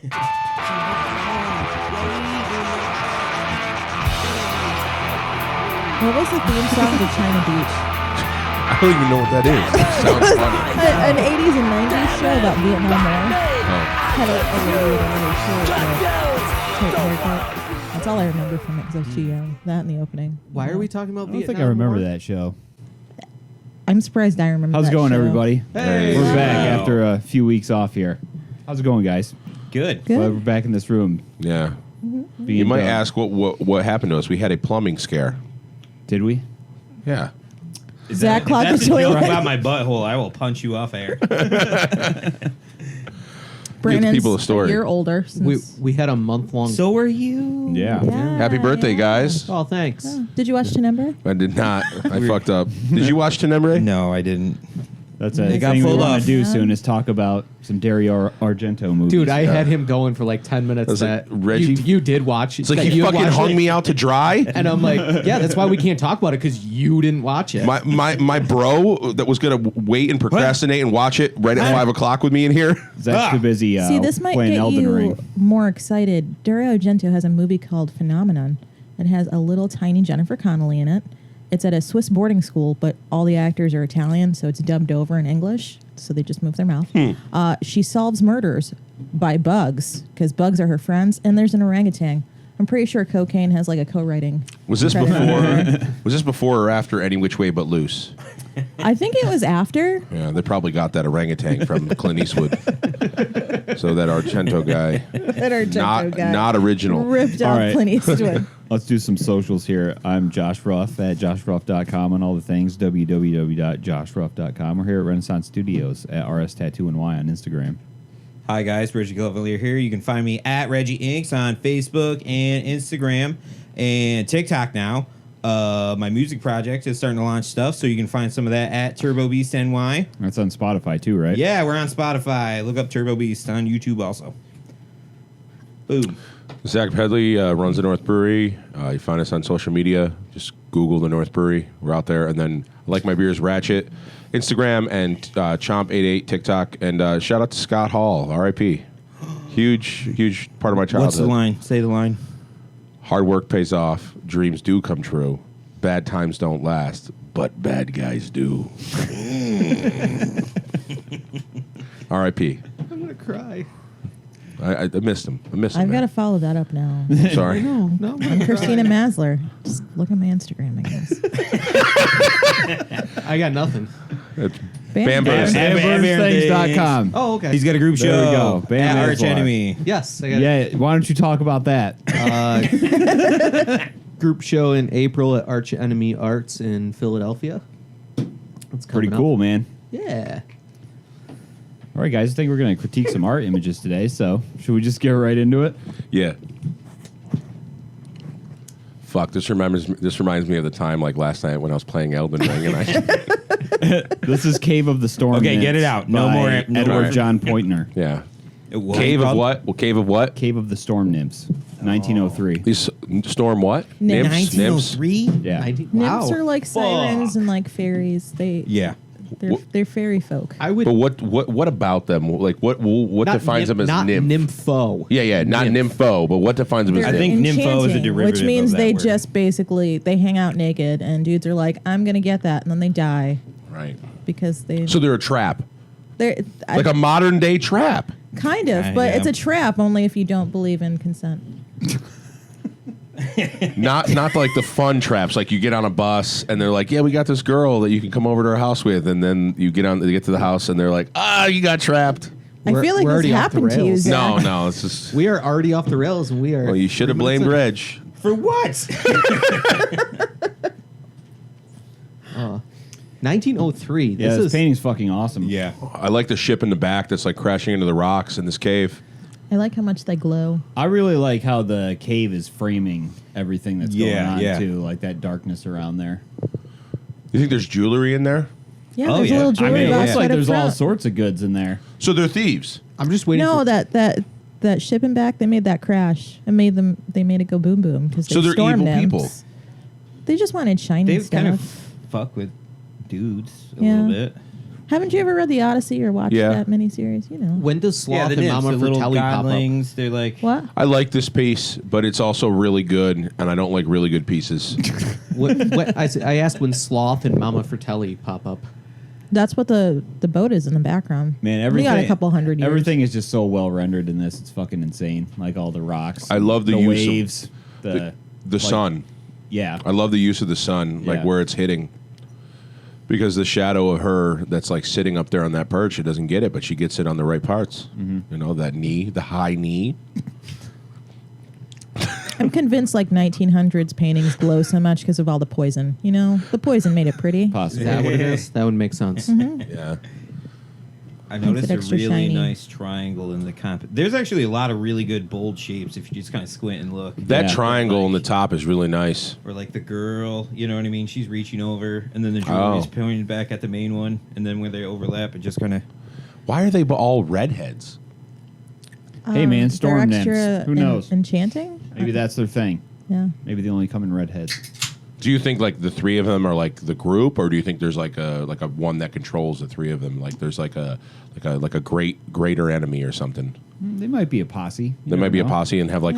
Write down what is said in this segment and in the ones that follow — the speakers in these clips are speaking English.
What was the theme song to China Beach? I don't even know what that is. It sounds funny. An 80s and 90s show about Vietnam War. Had a lady with a really short haircut. That's all I remember from it because I was too young. That and the opening. Why are we talking about Vietnam? I don't think I remember War? that show. I'm surprised I remember How's it that going, show. everybody? Hey. We're back after a few weeks off here. How's it going, guys? Good. Good. Well, we're back in this room. Yeah. Being You might done. ask what happened to us. We had a plumbing scare. Did we? Yeah. Zach clogged That's the a joke toilet. about my butthole. I will punch you off air. Brandon's people a story. a year older. We had a month-long... So are you. Yeah. Happy birthday, guys. Oh, thanks. Did you watch Tenembre? I did not. I fucked up. Did you watch Tenembre? No, I didn't. That's a They got thing we pulled want off. to do soon is talk about some Dario Argento movies. Dude, I had him going for like 10 minutes. Was it That Reggie? You did watch it. It's like that he you fucking watched hung it. me out to dry. And I'm like, yeah, that's why we can't talk about it, because you didn't watch it. My bro that was gonna wait and procrastinate and watch it right at 5 o'clock with me in here. Zach's too busy See, this might playing get Elden you Ring. more excited. Dario Argento has a movie called Phenomenon. It has a little tiny Jennifer Connelly in it. It's at a Swiss boarding school, but all the actors are Italian, so it's dubbed over in English. So they just move their mouth. She solves murders by bugs, because bugs are her friends, and there's an orangutan. I'm pretty sure cocaine has like a co-writing. Was this credit on it. before? Was this before or after Any Which Way But Loose? I think it was after. Yeah, they probably got that orangutan from Clint Eastwood. So that Argento guy, That Argento guy not original. ripped All off right. Clint Eastwood. Let's do some socials here. I'm Josh Ruff at joshruff.com and all the things, www.joshruff.com. We're here at Renaissance Studios at RS Tattoo and Y on Instagram. Hi, guys. Reggie Cuvelier here. You can find me at Reggie Inks on Facebook and Instagram and TikTok now. My music project is starting to launch stuff, so you can find some of that at Turbo Beast NY. That's on Spotify too, right? Yeah, we're on Spotify. Look up Turbo Beast on YouTube also. Boom. Zach Pedley runs the North Brewery. You find us on social media. Just Google the North Brewery. We're out there. And then I Like My Beers Ratchet, Instagram, and Chomp88 TikTok. And shout out to Scott Hall, R.I.P. Huge part of my childhood. What's the line? Say the line. Hard work pays off. Dreams do come true. Bad times don't last, but bad guys do. R.I.P. I'm going to cry. I missed him. I missed him. I've got to man. follow that up now. Sorry. No, I'm Christina Maslar. Just look at my Instagram, I guess. I got nothing. It's Bam Bam. BamBurnThings.com. Oh, okay. He's got a group There show. we go. Bam At Arch Maslar. Enemy. Yes, I got Yeah, why don't you talk about that? group show in April at Arch Enemy Arts in Philadelphia. That's Pretty coming up. cool, man. Yeah. All right, guys, I think we're going to critique some art images today, so should we just get right into it? Yeah. Fuck, this reminds me of the time like last night when I was playing Elden Ring and I This is Cave of the Storm. Okay, Nymphs get it out. No by more- no Edward more. John Pointner. yeah. What Cave of called? what? Well, Cave of what? Cave of the Storm Nymphs, 1903. These Storm what? Nymphs? 1903? Yeah. Nymphs are like sirens and like fairies. Yeah. They're fairy folk. I would But what about them? Like what not defines them as not nymph? nympho. Yeah, not nympho, but what defines them as They're I think nymph? nympho is a enchanting, derivative which means of that they word. just basically they hang out naked, and dudes are like, "I'm gonna get that," and then they die Right. because So they're a trap. they're Like a modern day trap. kind of, but Yeah. it's a trap only if you don't believe in consent. Not like the fun traps. Like you get on a bus and they're like, "Yeah, we got this girl that you can come over to our house with," and then you get to the house and they're like, "Ah, you got trapped." I feel like we're this already off the happened to you, rails. Zach. No, it's just. We are already off the rails, and we are. Well, you should have 3 minutes blamed in. Reg. For what? 1903. Yeah, this painting's fucking awesome. Yeah. I like the ship in the back that's like crashing into the rocks in this cave. I like how much they glow. I really like how the cave is framing everything that's going Yeah, on, yeah. too, like that darkness around there. You think there's jewelry in there? Yeah, Oh, there's yeah. a little I jewelry mean, it box Looks like right up there's all front. sorts of goods in there. So they're thieves. I'm just waiting. No, for, that shipping back, they made that crash and they made it go boom boom because So they're storm evil nymphs. people. They just wanted shiny They've stuff. kind of fuck with dudes a Yeah. little bit. Haven't you ever read the Odyssey or watched Yeah. that miniseries? You know. When does Sloth the and nymphs, Mama the little Fratelli pop up? godlings. They're like, What? I like this piece, but it's also really good, and I don't like really good pieces. I asked when Sloth and Mama Fratelli pop up. That's what the boat is in the background. Man, We everything. got a couple hundred years. Everything is just so well rendered in this. It's fucking insane. Like all the rocks. I love the use of waves. The like, sun. Yeah. I love the use of the sun, like Yeah. where it's hitting. Because the shadow of her that's like sitting up there on that perch, she doesn't get it, but she gets it on the right parts. You know, that knee, the high knee. I'm convinced like 1900s paintings glow so much because of all the poison. You know, the poison made it pretty. Is Possibly. that what it is? That would make sense. Yeah. I Makes noticed it a extra really shiny. nice triangle in the comp. There's actually a lot of really good bold shapes if you just kind of squint and look. That Yeah. triangle Like- on the top is really nice. Or like the girl, you know what I mean? She's reaching over, and then the jewelry's Oh. pointing back at the main one, and then when they overlap, it just kind of. Why are they all redheads? Hey, man, they're storm extra nymphs. Who knows? Enchanting? Maybe that's their thing. Yeah. Maybe they only come in redheads. Do you think like the three of them are like the group, or do you think there's like a one that controls the three of them? Like there's like a greater enemy or something. They might be a posse. You There might never be a know. posse and have like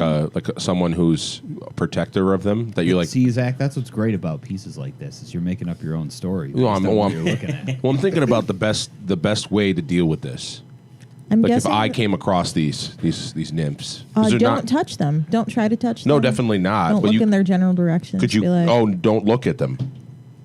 someone who's a protector of them that you like. See, Zach, that's what's great about pieces like this is you're making up your own story. Well, based I'm- on what well, you're looking at. Well, I'm thinking about the best way to deal with this. I'm Like if guessing. I came across these nymphs, 'cause they're don't not- touch them. Don't try to touch them. No, definitely not. Don't But look in their general direction. could you? Be like, Don't look at them.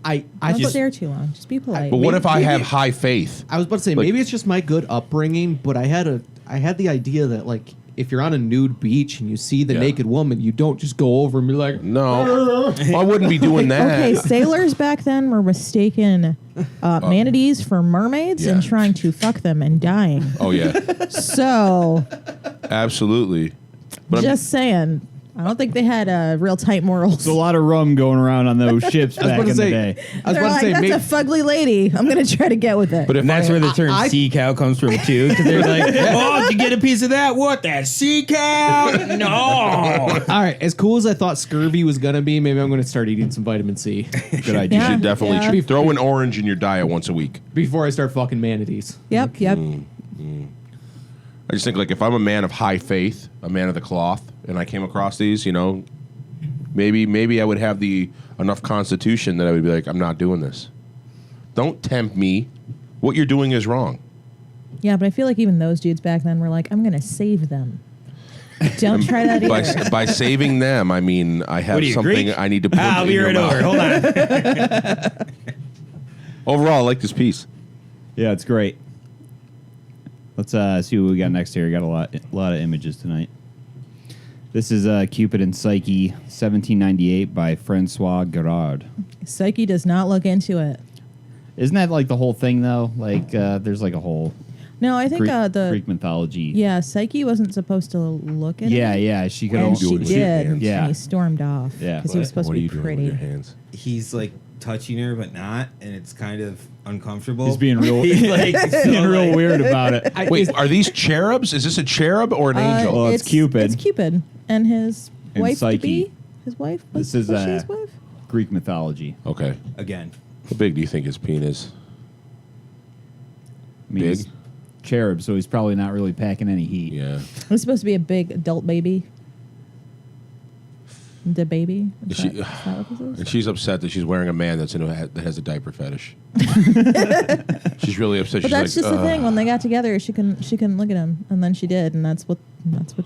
I don't just stare too long. Just be polite. But what Maybe- if I have maybe- high faith? I was about to say Like- maybe it's just my good upbringing, but I had the idea that like if you're on a nude beach and you see the Yeah. naked woman, you don't just go over and be like, No, I wouldn't be doing that. Okay, sailors back then were mistaken manatees for mermaids and yeah. trying to fuck them and dying. Oh yeah, So, absolutely. But just saying, I don't think they had real tight morals. There's a lot of rum going around on those ships back about in to the say- day. I was They're about like, to say that's maybe, a fugly lady. I'm going to try to get with it. But if And that's I, where the term I- sea cow comes from too, because they're like, "Oh, did you get a piece of that? What, that sea cow? No." all right, as cool as I thought scurvy was gonna be, maybe I'm gonna start eating some vitamin C Good idea. Yeah. you should definitely Yeah. throw an orange in your diet once a week. before I start fucking manatees. Yep. I just think like if I'm a man of high faith, a man of the cloth, and I came across these, you know, maybe I would have the enough constitution that I would be like, I'm not doing this. Don't tempt me. What you're doing is wrong. Yeah, but I feel like even those dudes back then were like, I'm going to save them. Don't try that either. By saving them, I mean I have What are you, something Greek? I need to put I'll in be your right mouth. over. Hold on. Overall, I like this piece. Yeah, it's great. Let's see what we got next here. We got a lot of images tonight. This is Cupid and Psyche, 1798 by Francois Gerard. Psyche does not look into it. Isn't that like the whole thing though? Like there's like a whole No, I think Greek mythology. Yeah, Psyche wasn't supposed to look at Yeah, it. yeah. She could And only she doing it with your did. hands. Yeah. And he stormed off. Yeah. Because he was supposed What to are be you doing with your pretty. hands? He's like touching her, but not, and it's kind of uncomfortable. He's being real, He's like, so, being real like- weird about it. Wait, are these cherubs? Is this a cherub or an angel? Well, it's Cupid. It's Cupid. And his And wife Psyche. to be? His wife? Was, This is, was she his wife? Greek mythology. Okay. Again. How big do you think his penis? I mean, Big? he's cherub, so he's probably not really packing any heat. Yeah. It was supposed to be a big adult baby. The baby? Is Is she- that what this is? And she's upset that she's wearing a man that has a diaper fetish. She's really upset. But She's that's like, just the thing. When they got together, she couldn't look at him, and then she did, and that's what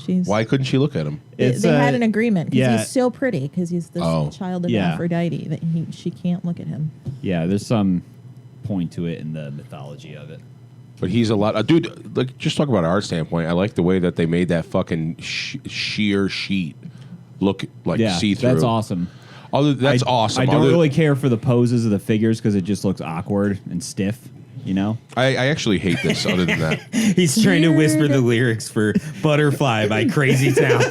she's. Why couldn't she look at him? They, they had an agreement because yeah. he's so pretty because he's this Oh. child of Yeah. Aphrodite that she can't look at him. Yeah, there's some point to it in the mythology of it. But he's a lot, dude. Like, just talk about art standpoint. I like the way that they made that fucking sheer sheet look like Yeah, see through. that's awesome. That's awesome. I don't Other- really care for the poses of the figures because it just looks awkward and stiff. You know, I actually hate this. Other than that, He's trying to whisper the lyrics for Butterfly by Crazy Town.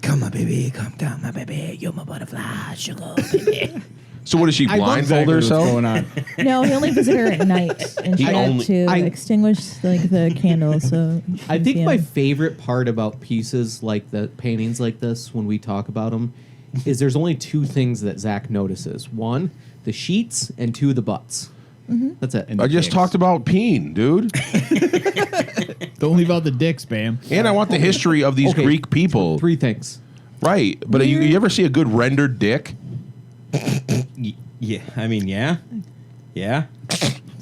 Come my baby, come down my baby, you're my butterfly, sugar baby. so what does she I love blindfold Exactly what's herself? going on. No, he only visited her at night, and she He had only- to I- extinguish like the candles. So I think yeah. my favorite part about pieces like the paintings like this, when we talk about them, is there's only two things that Zach notices. One, the sheets, and two, the butts. That's it. I just talked about peen, dude. Don't leave out the dick, Spam. And I want the history of these Okay. Greek people. 3 things. Right. But you ever see a good rendered dick? Yeah, I mean, yeah.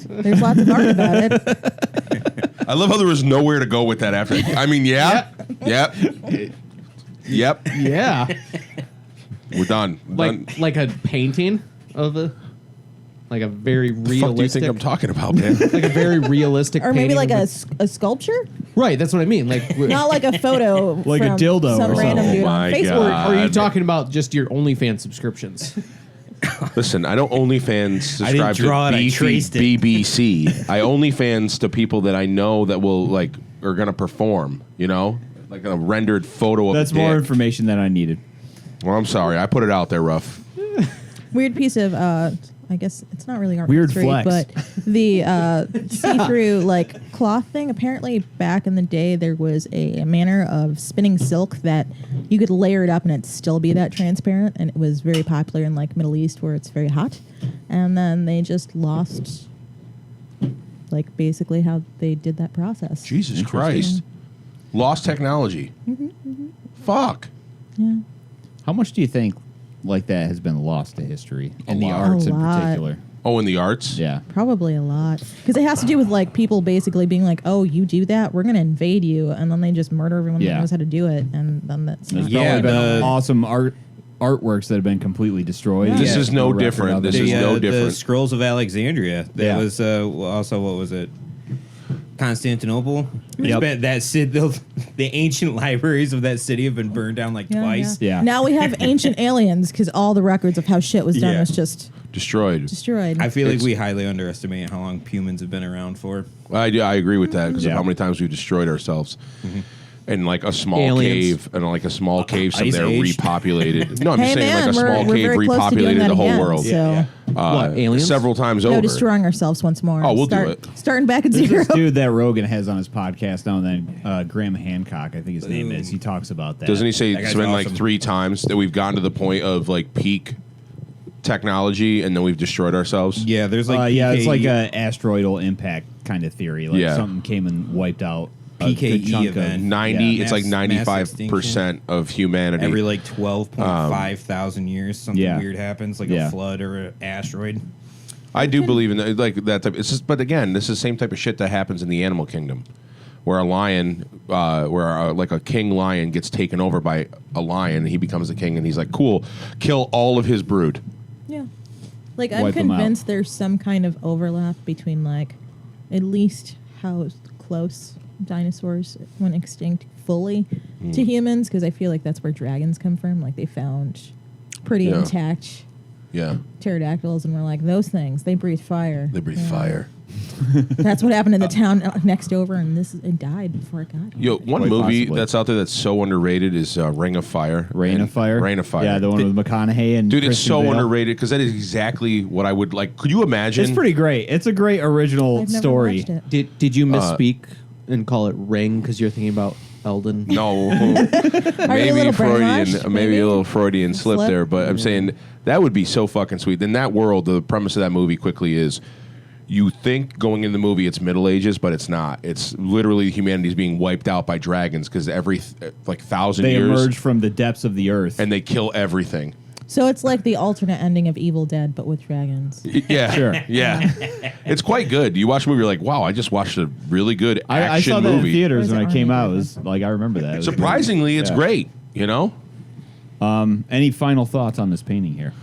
There's lots of art about it. I love how there was nowhere to go with that after. I mean, yeah. Yep. Yep. Yeah. We're done. like a painting of a very What the fuck do you think realistic I'm talking about, man? like a very realistic Or maybe painting like of a sculpture? Right, that's what I mean. Like Not like a photo Like a from dildo some or random something. dude Oh my on Facebook. God. or are you talking about just your OnlyFans subscriptions? Listen, I don't OnlyFans I didn't subscribe draw it, to I traced it. BBC. I OnlyFans to people that I know that will are gonna perform. You know, like a rendered photo of. That's a more dick. information than I needed. Well, I'm sorry, I put it out there rough. Weird piece of, I guess it's not really art Weird history, flex. but the see-through cloth thing. Apparently, back in the day, there was a manner of spinning silk that you could layer it up and it'd still be that transparent, and it was very popular in Middle East where it's very hot. And then they just lost, basically how they did that process. Jesus Christ, lost technology. Fuck. Yeah. How much do you think like that has been lost to history in the lot. arts A in lot. particular? Oh, in the arts. Yeah. Probably a lot. Because it has to do with people basically being like, oh, you do that, we're going to invade you. And then they just murder everyone Yeah. that knows how to do it. And then that's There's not Yeah, probably been the- awesome artworks that have been completely destroyed. Yeah. This is no record different. of it. This is no The different. Scrolls of Alexandria. That Yeah. was also, what was it? Constantinople. Yep. The ancient libraries of that city have been burned down twice. Yeah. Now we have ancient aliens because all the records of how shit was done Yeah. was just Destroyed. destroyed. I feel like It's- we highly underestimate how long humans have been around for. I agree with that because Yeah. of how many times we've destroyed ourselves. In a small Aliens. cave, and a small cave, so Ice they're Age. repopulated. No, I'm hey just saying man, a small we're cave very close to doing repopulated that the whole again, world. So What, aliens? Several times no, over. destroying ourselves once more. Oh, we'll do it. Starting back at There's zero. this dude that Rogan has on his podcast now and then, Graham Hancock, I think his name is. He talks about that. Doesn't he say That it's guy's been awesome. 3 times that we've gotten to the point of peak technology, and then we've destroyed ourselves? Yeah, there's yeah, it's like PKE a asteroidal impact kind of theory. Like Yeah. something came and wiped out a PKE good chunk of- event. 90. Yeah. It's like Mass 95% of humanity. every 12.5 thousand years something Yeah. weird happens, like Yeah. a flood or an asteroid. I do believe in that type. It's just, but again, this is the same type of shit that happens in the animal kingdom, where a lion, a king lion gets taken over by a lion, and he becomes the king, and he's like, cool, kill all of his brood. Yeah. I'm Wipe 'em out. convinced there's some kind of overlap between at least how close dinosaurs went extinct fully to humans, because I feel like that's where dragons come from. They found pretty Yeah. intact Yeah, pterodactyls and we're like, those things, they breathe fire. they breathe Yeah. fire. That's what happened in the town next over, and it died before it got here. Yo, one Quite movie possibly. that's out there that's so underrated is Ring of Fire. Rain And- of Fire. Rain of Fire. Yeah, the one with McConaughey and Dude, it's Kristen so Bale. underrated because that is exactly what I would like. Could you imagine? It's pretty great. It's a great original I've never story. watched it. Did you misspeak and call it Ring because you're thinking about Elden? No, Are you a maybe little Freudian, brainwashed? maybe a little Freudian slip Slip? there. But I'm saying that would be so fucking sweet. In that world, the premise of that movie quickly is you think going in the movie it's Middle Ages, but it's not. It's literally humanity's being wiped out by dragons because every 1,000 They years, emerge from the depths of the earth. and they kill everything. So it's like the alternate ending of Evil Dead, but with dragons. Yeah, Sure. Yeah, it's quite good. You watch the movie, you're like, wow, I just watched a really good I action saw that in movie. theaters Or when is I it came out. It Army? was I remember that. It was Surprisingly, it's Yeah. great. You know. Any final thoughts on this painting here?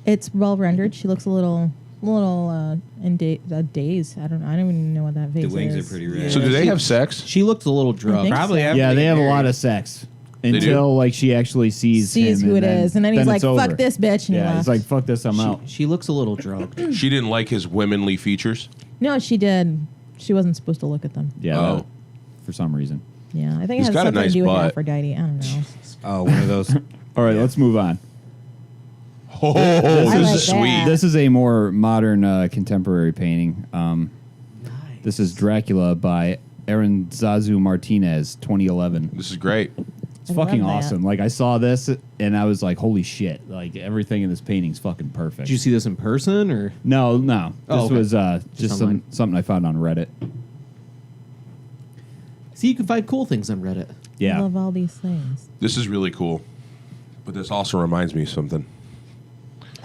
It's well rendered. She looks a little in daze. I don't even know what that face is. The wings are pretty red. So do they have sex? She looked a little drugged. think Probably so. have Yeah, to they be have a married. lot of sex do? until she actually sees him who it and is, and then he's like, it's over. "Fuck this bitch," and he Yeah, left. he's like, "Fuck this, I'm out." She looks a little drugged. She didn't like his womanly features. No, she did. She wasn't supposed to look at them. Yeah, Oh. that- for some reason. Yeah, I think He's it has got a something nice to do with butt. Aphrodite. I don't know. Oh, one of those. All right, let's move on. Oh, I this like is sweet. that. This is a more modern, contemporary painting. This is Dracula by Aaron Zazu Martinez, 2011. This is great. It's I fucking love that. awesome. Like I saw this and I was like, holy shit! Like everything in this painting's fucking perfect. Did you see this in person or? No. This Oh, okay. was just online. something I found on Reddit. See, you can find cool things on Reddit. I Yeah. love all these things. This is really cool, but this also reminds me of something.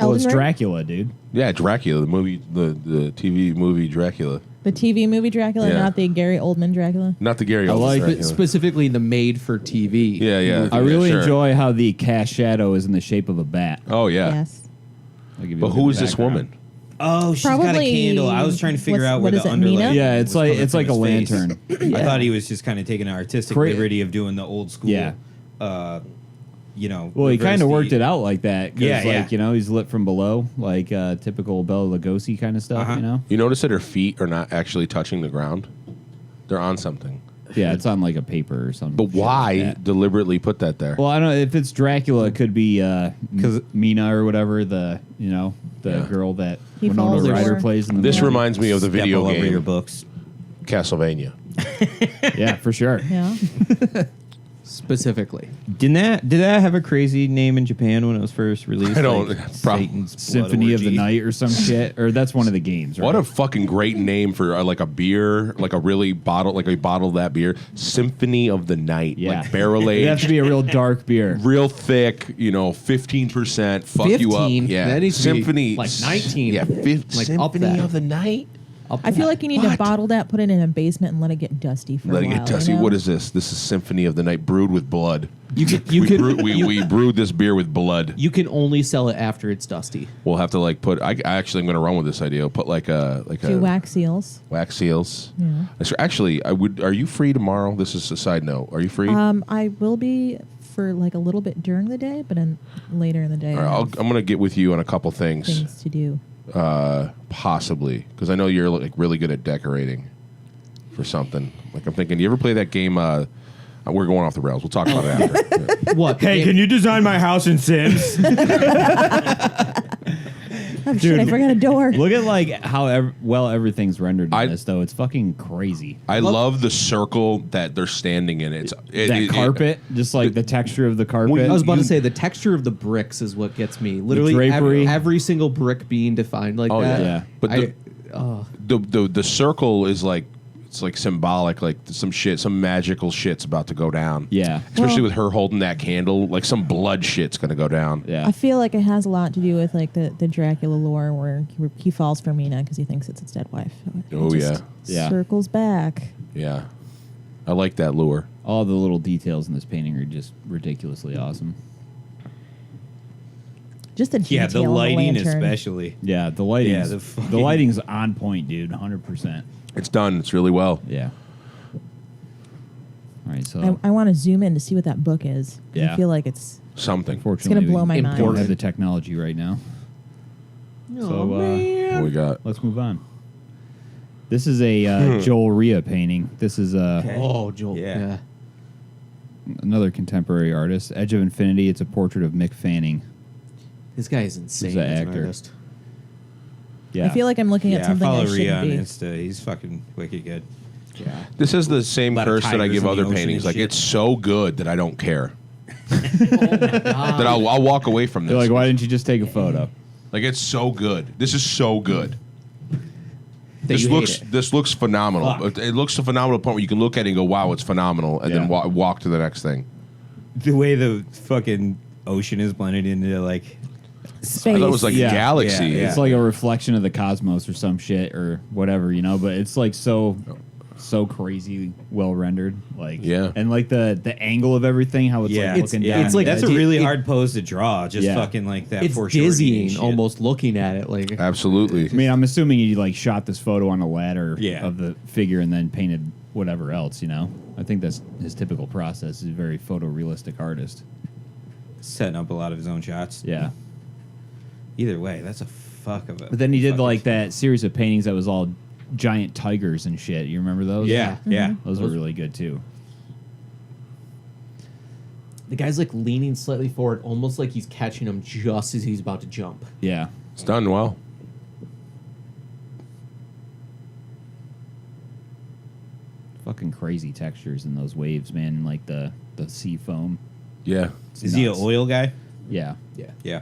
Well, it's Elden Ring? Dracula, dude. Yeah, Dracula, the movie, the TV movie Dracula. The TV movie Dracula, Yeah. not the Gary Oldman Dracula. Not the Gary I Oldman like- Dracula. Specifically the made-for-TV. Yeah, yeah. movie. I really sure. enjoy how the cast shadow is in the shape of a bat. Oh yeah. Yes. I'll give you But a who good is this background. woman? Oh, she's got a Probably- candle. I was trying to figure what's- out what where is the it, underlay. Nina? Yeah, it's was coming like from a his face. lantern. I thought he was just kind of taking an artistic Cra- liberty of doing the old school. Yeah. Well, Well, he kind of worked it out like that. 'Cause, Yeah, yeah. like, he's lit from below, like typical Bela Lugosi kind of stuff, Uh-huh. You notice that her feet are not actually touching the ground? They're on something. Yeah, it's on like a paper or something. But shit why like that. deliberately put that there? Well, I don't know if it's Dracula. It could be because Mina or whatever the Yeah. girl that He Winona falls Ryder for. plays in the This movie. reminds me of the Step video all over your game books. Castlevania. Yeah, for sure. Yeah. Specifically. Did that have a crazy name in Japan when it was first released? I don't- Satan's Blood Symphony of the Orgy? Night or some shit, or that's one of the games. Right? What a fucking great name for like a beer, like a really bottle, like a bottle of that beer. Symphony of the Night, yeah, like barrel It has aged, to be a real dark beer. real thick. 15%. Fuck you up. 15? Yeah, That needs to be, Symphony, like, 19. Yeah, Like, up Symphony that. of the Night. I feel like you need to What? bottle that, put it in a basement, and let it get dusty for Let a it while. get dusty. you know? What is this? This is Symphony of the Night, brewed with blood. You We brewed this beer with blood. You can only sell it after it's dusty. We'll have to like put. I actually I'm going to run with this idea. Put like a Do wax seals. wax seals. Yeah. Actually, I would. Are you free tomorrow? This is a side note. Are you free? I will be for like a little bit during the day, but then later in the day, All right, I I'm have going to get with you on a couple things, things to do. possibly, because I know you're like really good at decorating for something. Like I'm thinking, do you ever play that game? We're going off the rails. We'll talk about it after. Yeah. What? Hey, can you design my house in Sims? Oh shit! I forgot a door. Look at like how well everything's rendered in I- this, though. It's fucking crazy. I love the circle that they're standing in. That carpet, just like the texture of the carpet. When I was about You- to say the texture of the bricks is what gets me. Literally, drapery. every single brick being defined like Oh, that. yeah. But oh. the circle is like it's like symbolic, like some magical shit's about to go down. Yeah. Especially Well- with her holding that candle, like some blood shit's gonna go down. Yeah. I feel like it has a lot to do with like the Dracula lore, where he falls for Mina because he thinks it's his dead wife. So it Oh, just yeah. circles back. Yeah. I like that lure. All the little details in this painting are just ridiculously awesome. Just the detail Yeah, the on lighting lantern. especially. Yeah, the lighting. Yeah, the the fucking- lighting's on point, dude. 100%. It's done. It's really well. Yeah. All right, so I want to zoom in to see what that book is. 'Cause Yeah. I feel like it's Something. unfortunately, blow my we mind. don't have the technology right now. So What we got? let's move on. This is a Joel Rhea painting. This is Oh, Joel. Yeah. Yeah. another contemporary artist. Edge of Infinity. It's a portrait of Mick Fanning. This guy is insane. He's an as an actor. artist. Yeah. I feel like I'm looking at Yeah, I something I follow shouldn't Rhea on be. Insta. He's fucking wicked good. Yeah. This is the same Lot of curse that I tigers give in the other ocean paintings. and Like shit. it's so good that I don't care. That I'll walk away from this. They're like, why didn't you just take a photo? Like it's so good. This is so good. That you hate it. This looks phenomenal. Fuck. It looks a phenomenal point where you can look at it and go, wow, it's phenomenal, and then Yeah. walk to the next thing. The way the fucking ocean is blended into like Space. I thought it was like Yeah. a galaxy. Yeah, It's like a reflection of the cosmos or some shit or whatever, but it's like so crazy well rendered. Like Yeah. and like the angle of everything, how it's yeah, like looking down. it's like that's a di- really it- hard pose to draw. Just Yeah. fucking like that. It's foreshortening dizzying shit. almost looking at it. Like Absolutely. I mean, I'm assuming he like shot this photo on a ladder Yeah. of the figure and then painted whatever else, I think that's his typical process. He's a very photorealistic artist. Setting up a lot of his own shots. Yeah. Either way, that's a fuck of it. But then he did like that series of paintings that was all giant tigers and shit. You remember those? Yeah, yeah. Those were really good too. the guy's like leaning slightly forward, almost like he's catching him just as he's about to jump. Yeah. It's done well. Fucking crazy textures in those waves, man, and like the sea foam. Yeah. Is he an nuts. oil guy? Yeah. Yeah.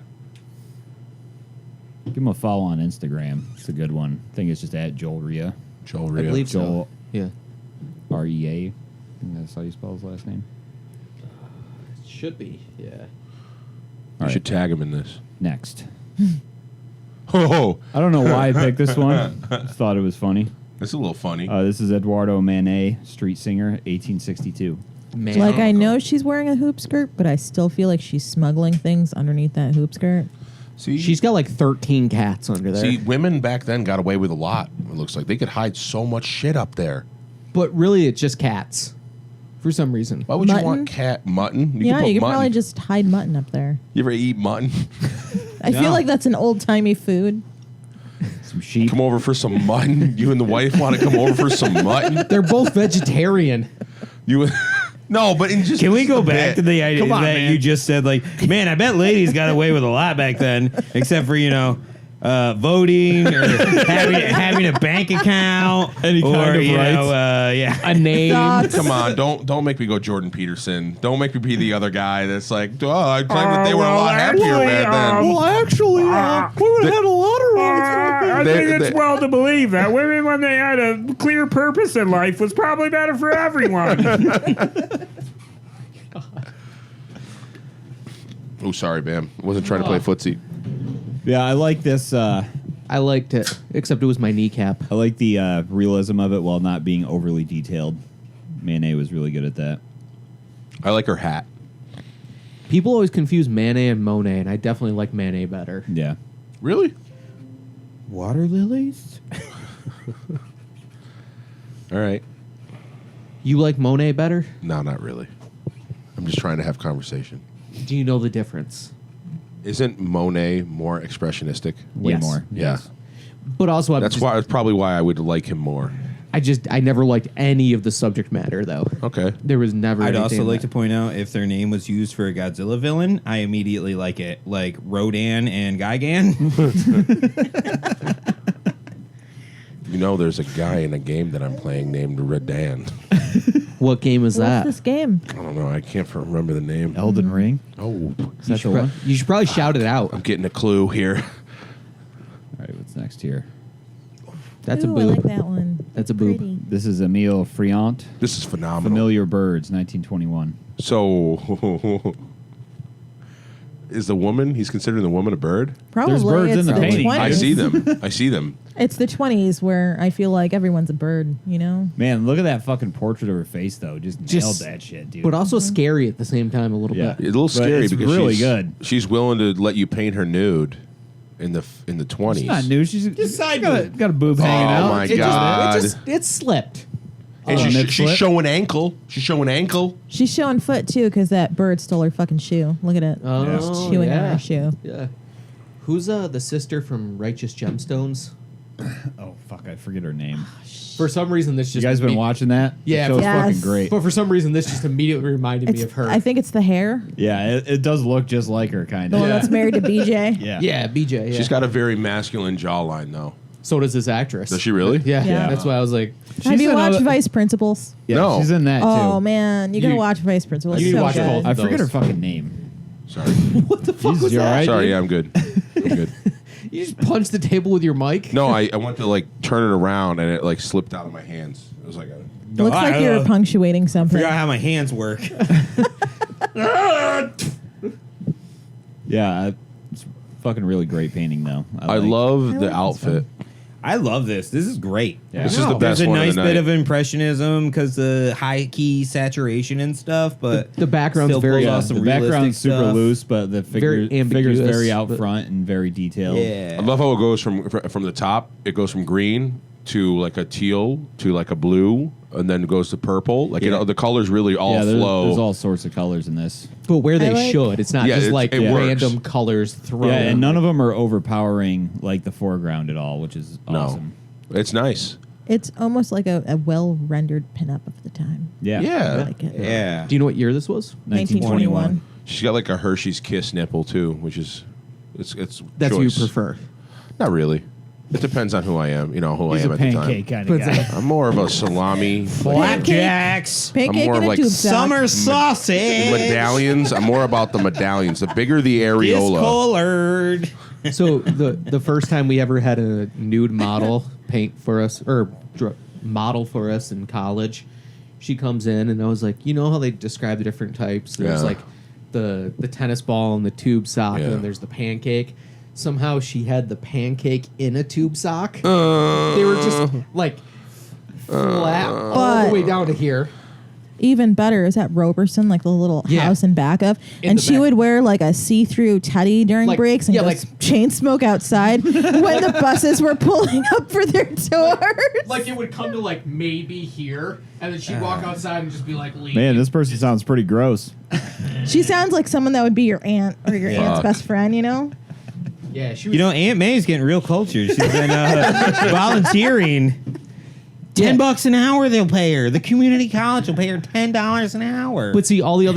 Give him a follow on Instagram. It's a good one. I think it's just at Joel Rea. Joel I Rea. believe so. Joel Yeah. REA. I think that's how you spell his last name. Should be. Yeah. You All should tag him in this. Next. Oh, I don't know why I picked this one. Just thought it was funny. that's a little funny. This is Eduardo Manet, street singer, 1862. Man. Like, I know she's wearing a hoop skirt, but I still feel like she's smuggling things underneath that hoop skirt. See, She's got like 13 cats under there. see, women back then got away with a lot. It looks like they could hide so much shit up there. But really, it's just cats. For some reason. Why would you Mutton? want cat mutton? Yeah, you could mutton. probably just hide mutton up there. You ever eat mutton? I feel like that's an old-timey food. Some sheep. Come over for some mutton. You and the wife want to come over for some mutton? They're both vegetarian. You no, but in just Can we go a back bit. to the idea Come on, that man. you just said, like, man, I bet ladies got away with a lot back then, except for, voting or having a bank account. Any or, kind of rights. yeah. A name. Socks. Come on, don't make me go Jordan Peterson. Don't make me be the other guy that's like, oh, I claim that they were a lot happier back then. Well, actually, we would have had a lot of rights. I They- think it's they- well to believe that women, when they had a clear purpose in life, was probably better for everyone. Oh, sorry, Bam. Wasn't trying to play footsie. Yeah, I like this. I liked it, except it was my kneecap. I like the realism of it while not being overly detailed. Manet was really good at that. I like her hat. People always confuse Manet and Monet, and I definitely like Manet better. Yeah. Really? Water lilies? All right. You like Monet better? No, not really. I'm just trying to have conversation. Do you know the difference? Isn't Monet more expressionistic? Way Yes. more. Yeah. Yes. But also, That's probably why I would like him more. I never liked any of the subject matter, though. Okay. There was never. I'd anything also like to that- point out, if their name was used for a Godzilla villain, I immediately like it. Like Rodan and Gigan. You know, there's a guy in a game that I'm playing named Redan. What game is What's that? this game? I don't know. I can't remember the name. Elden Ring. Oh, Is that the one? You should probably shout it out. I'm getting a clue here. All right, what's next here? That's Ooh, a boob. I like that one. That's a boob. Pretty. This is Emile Friant. This is phenomenal. Familiar Birds, 1921. So, is the woman? He's considering the woman a bird. Probably. birds in it's the painting. 20s. I see them. I see them. It's the 20s where I feel like everyone's a bird, you know? Man, look at that fucking portrait of her face, though. Just nailed Just- that shit, dude. But also scary at the same time, a little Yeah. bit. It's a little But scary it's because really she's, good. She's willing to let you paint her nude in the 20s. She's not new. She's side got a boob hanging out. my It God. it slipped. And Oh, she's mid-flip? showing ankle. She's showing ankle. She's showing foot, too, because that bird stole her fucking shoe. Look at it. Oh, It's chewing on her shoe. Yeah. Who's the sister from Righteous Gemstones? Oh, fuck. I forget her name. For some reason, this You just guys been watching that? Yeah, The show's Yes. fucking great. But for some reason, this just immediately reminded me of her. I think it's the hair. Yeah, it does look just like her, kind The of. one that's married to BJ. Yeah. yeah, BJ. Yeah. She's got a very masculine jawline, though. So does this actress. Does she really? Yeah, Yeah. that's why I was like, Have She's you in watched other- Vice Principals? Yeah, No. she's in that, Oh, too. man. You got to You- watch Vice Principals. you It's need to so watch good. both. I forget her Those. fucking name. Sorry. what the fuck Jesus, was you that? all right? Sorry, yeah, I'm good. I'm good. You just punched the table with your mic? No, I went to like turn it around and it like slipped out of my hands. It was like a, Looks like you're punctuating something. Forgot how my hands work. Yeah, it's fucking really great painting, though. I like- love I the like this outfit. I love this. This is great. Yeah. This is the There's best a one nice of the bit night. of impressionism because the high key saturation and stuff, but The background's still very- pulls Yeah, off some The realistic background's super stuff. loose, but the Very figure's ambiguous, very out but- front and very detailed. Yeah. I love how it goes from the top. It goes from green to like a teal to like a blue, and then it goes to purple. Like Yeah. the colors really all Yeah, flow. there's all sorts of colors in this. But where they like- should. It's not Yeah, just it- like it works. random colors thrown. Yeah, and none of them are overpowering like the foreground at all, which is no, awesome. it's nice. It's almost like a well-rendered pinup of the time. Yeah. I Yeah, like it. Yeah. Do you know what year this was? 1921. she's got like a Hershey's Kiss nipple too, which is it's That's what choice. you prefer. Not really. It depends on who I am. You know who He's I am a at the pancake time. kind of guy. I'm more of a salami. Flapjacks. Pancake more in a like tube sock. Summer sausage. Medallions. I'm more about the medallions. The bigger the areola. Discolored. So the first time we ever had a nude model paint for us or model for us in college, she comes in and I was like, you know how they describe the different types? There's Yeah. like the tennis ball and the tube sock, Yeah. and then there's the pancake. Somehow she had the pancake in a tube sock. They were just like flat all But- the way down to here. Even better is that Roberson, like the little Yeah. house in back of, In and the she back. would wear like a see-through teddy during Like- breaks and yeah, go like- chain smoke outside when the buses were pulling up for their tours. Like it would come to like maybe here, and then she'd walk outside and just be like, "Leave." Man, this person sounds pretty gross. She sounds like someone that would be your aunt or your aunt's Fuck. best friend, you know? Yeah, she was. You know, Aunt May's getting real cultured. She's been volunteering. $10 an hour they'll pay her. The community college will pay her $10 an hour. But see, all the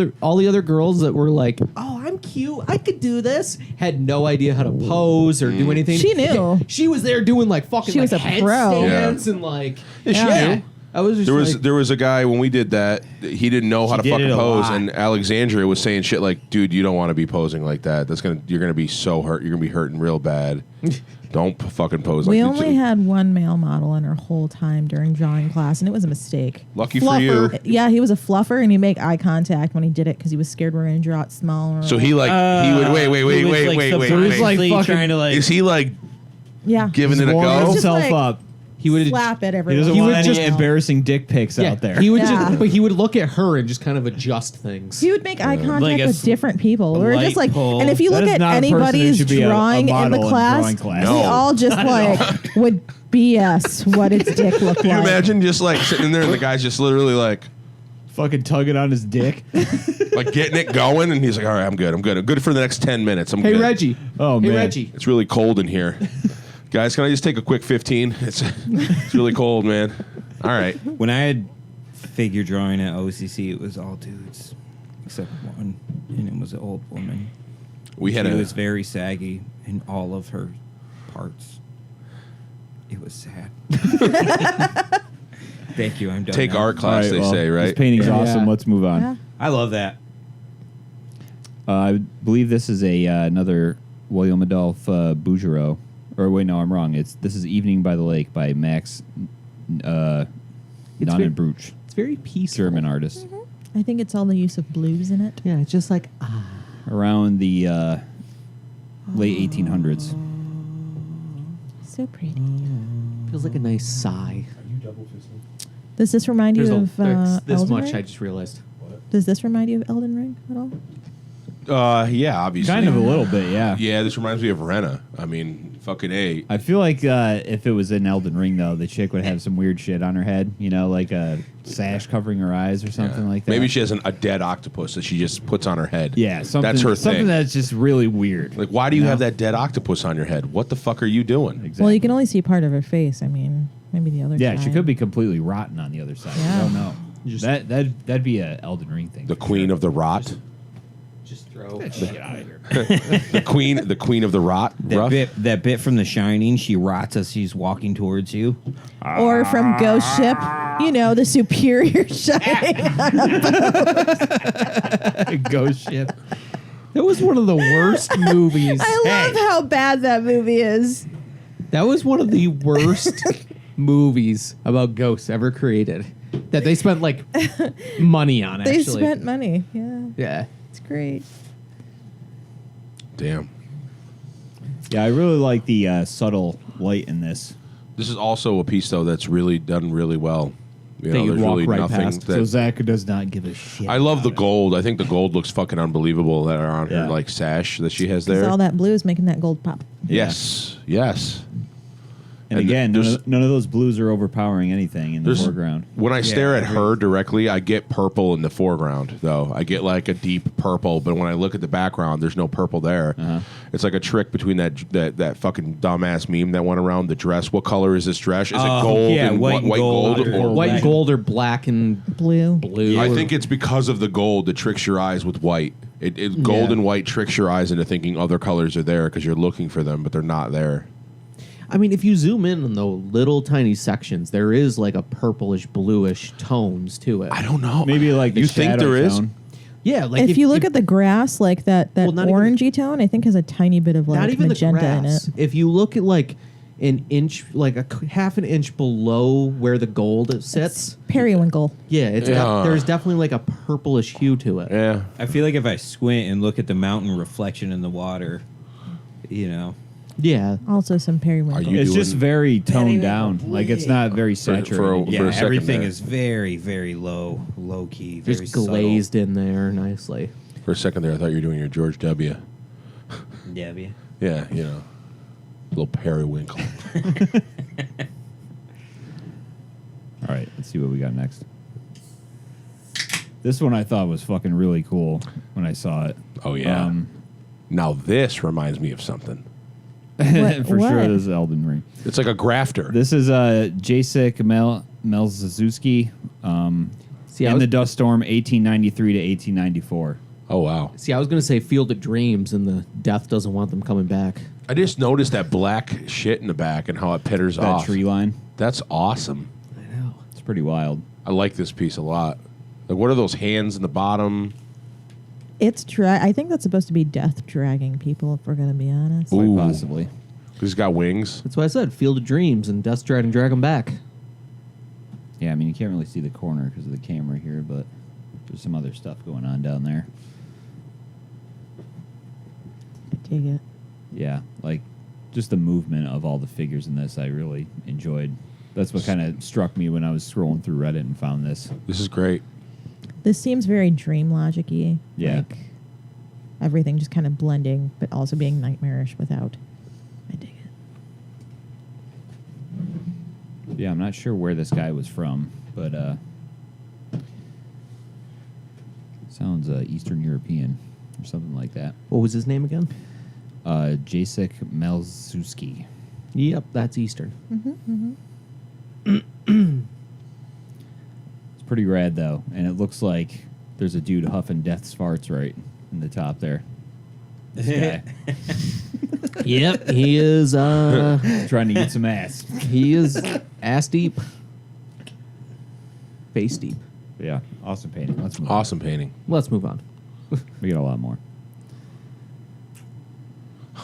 other girls that were like, "Oh, I'm cute. I could do this," had no idea how to pose or do anything. She knew. Yeah, she was there doing like fucking She was like a pro. headstands and like. Yeah. I was just There was a guy when we did that. He didn't know how She to did fucking it a pose, lot. and Alexandria was saying shit like, "Dude, you don't want to be posing like that. You're gonna be so hurt. You're gonna be hurting real bad. Don't fucking pose like We that." only had one male model in our whole time during drawing class, and it was a mistake. Lucky for you. Yeah, he was a fluffer, and he'd make eye contact when he did it because he was scared we were going to draw it small. Or So he would wait. Subconsciously trying to like. Is he like yeah, giving it a Warming go? Just himself like- up. he would slap at He everyone. doesn't He want would any just- embarrassing dick pics out there. He would Yeah. just, but he would look at her and just kind of adjust things. He would make eye contact Like a with different people. We were light just like, pole. and if you That look is at not a person who anybody's should be a drawing in model the in class, drawing class. No. we all just like would BS what its dick looked Can you like. imagine just like sitting in there and the guy's just literally like Fucking tugging on his dick. getting it going, and he's like, "All right, I'm good. I'm good for the next 10 minutes. I'm Hey good." Reggie. Oh, hey man. Reggie. It's really cold in here. Guys, can I just take a quick 15? It's really cold, man. All right. When I had figure drawing at OCC, it was all dudes, except one, and it was an old woman. We had She a was very saggy in all of her parts. It was sad. Thank you. I'm done. take now. art class, All they well, say, This right? painting's Yeah. awesome. Let's move on. Yeah. I love that. I believe this is a another William Adolphe Bouguereau. Or wait, no, I'm wrong. This is Evening by the Lake by Max Nonnenbruch, It's very peaceful. German artist. I think it's all the use of blues in it. Yeah, it's just like Around the late 1800s. So pretty. feels like a nice sigh. Does this remind you There's of this Elden much Ring? I just realized. Does this remind you of Elden Ring at all? Yeah, obviously. Kind of a little bit, yeah. Yeah, this reminds me of Rena. I mean, fucking A. I feel like if it was in Elden Ring, though, the chick would have some weird shit on her head. You know, like a sash covering her eyes or something like that. Maybe she has a dead octopus that she just puts on her head. Yeah, something, That's her something thing. that's just really weird. Like, why do you No. have that dead octopus on your head? What the fuck are you doing? Exactly. Well, you can only see part of her face. I mean, maybe the other Yeah, side. she could be completely rotten on the other side. Yeah. I don't know. Just- That'd be a Elden Ring thing. The for queen sure. of the rot. Just throw. Get out of here. the queen of the rot. Rough. That bit from The Shining, she rots as she's walking towards you. Or from Ghost Ship, you know, the superior shining. Ghost ship. That was one of the worst movies. I love how bad that movie is. That was one of the worst movies about ghosts ever created. That they spent like money on. They Actually, spent money. Yeah, yeah. it's great. Damn. Yeah, I really like the subtle light in this. This is also a piece though that's really done really well. You That know, you'd there's walk really right nothing past. that So Zach does not give a shit. I love the about it. gold. I think the gold looks fucking unbelievable that are on Yeah. her like sash that she has 'Cause there. all that blue is making that gold pop. Yes. Yes. And And again, there's- none of those blues are overpowering anything in the There's- foreground. When I stare at agreed. her directly, I get purple in the foreground, though. I get like a deep purple, but when I look at the background, there's no purple there. Uh-huh. It's like a trick between that fucking dumbass meme that went around the dress. What color is this dress? Is Oh, it gold yeah, and white and gold gold? or Or White black. and gold or black and Blue. blue. I think it's because of the gold that tricks your eyes with white. Gold Yeah. and white tricks your eyes into thinking other colors are there because you're looking for them, but they're not there. I mean, if you zoom in on the little tiny sections, there is like a purplish, bluish tones to it. I don't know. Maybe like the you think shadow there is? tone. Yeah, like if you look at the grass, like that Well, not even- orangey tone, I think has a tiny bit of not like even the magenta in grass. it. If you look at like an inch, like half an inch below where the gold sits, Periwinkle. yeah, it's Yeah. there's definitely like a purplish hue to it. Yeah. I feel like if I squint and look at the mountain reflection in the water, you know. Yeah, Also some periwinkle. You It's doing- just very toned down. Like it's not very for a- saturated. For Yeah, a second everything there. is very, very low key, very just glazed in there nicely. For a second there, I thought you were doing your George W. subtle. Yeah, yeah. Yeah, you know, little periwinkle. All right, let's see what we got next. This one I thought was fucking really cool when I saw it. Oh yeah. Now this reminds me of something. What- For sure, what? this is Elden Ring. It's like a grafter. This is Jacek Melzazewski See, I in was, the Dust Storm, 1893 to 1894. Oh wow. I was gonna say Field of Dreams, and the death doesn't want them coming back. I just noticed that black shit in the back and how it pitters That off. tree line. That's awesome. I know. It's pretty wild. I like this piece a lot. Like, what are those hands in the bottom? It's I think that's supposed to be death dragging people, if we're gonna be honest. Quite Ooh. possibly. He's got wings. That's why I said Field of Dreams and Death's trying to drag them back. Yeah, I mean, you can't really see the corner because of the camera here, but there's some other stuff going on down there. I dig it. Yeah, like just the movement of all the figures in this, I really enjoyed. That's what kind of struck me when I was scrolling through Reddit and found this. This is great. This seems very dream logic-y. Yeah. Like everything just kind of blending, but also being nightmarish without. I dig it. Yeah, I'm not sure where this guy was from, but sounds Eastern European or something like that. What was his name again? Jacek Melzewski. Yep, that's Eastern. It's pretty rad though, and it looks like there's a dude huffing death's farts right in the top there. This guy Yep, he is. trying to get some ass. He is ass deep, face deep. But yeah, awesome painting. Let's move Awesome painting. Let's move on. on. We got a lot more.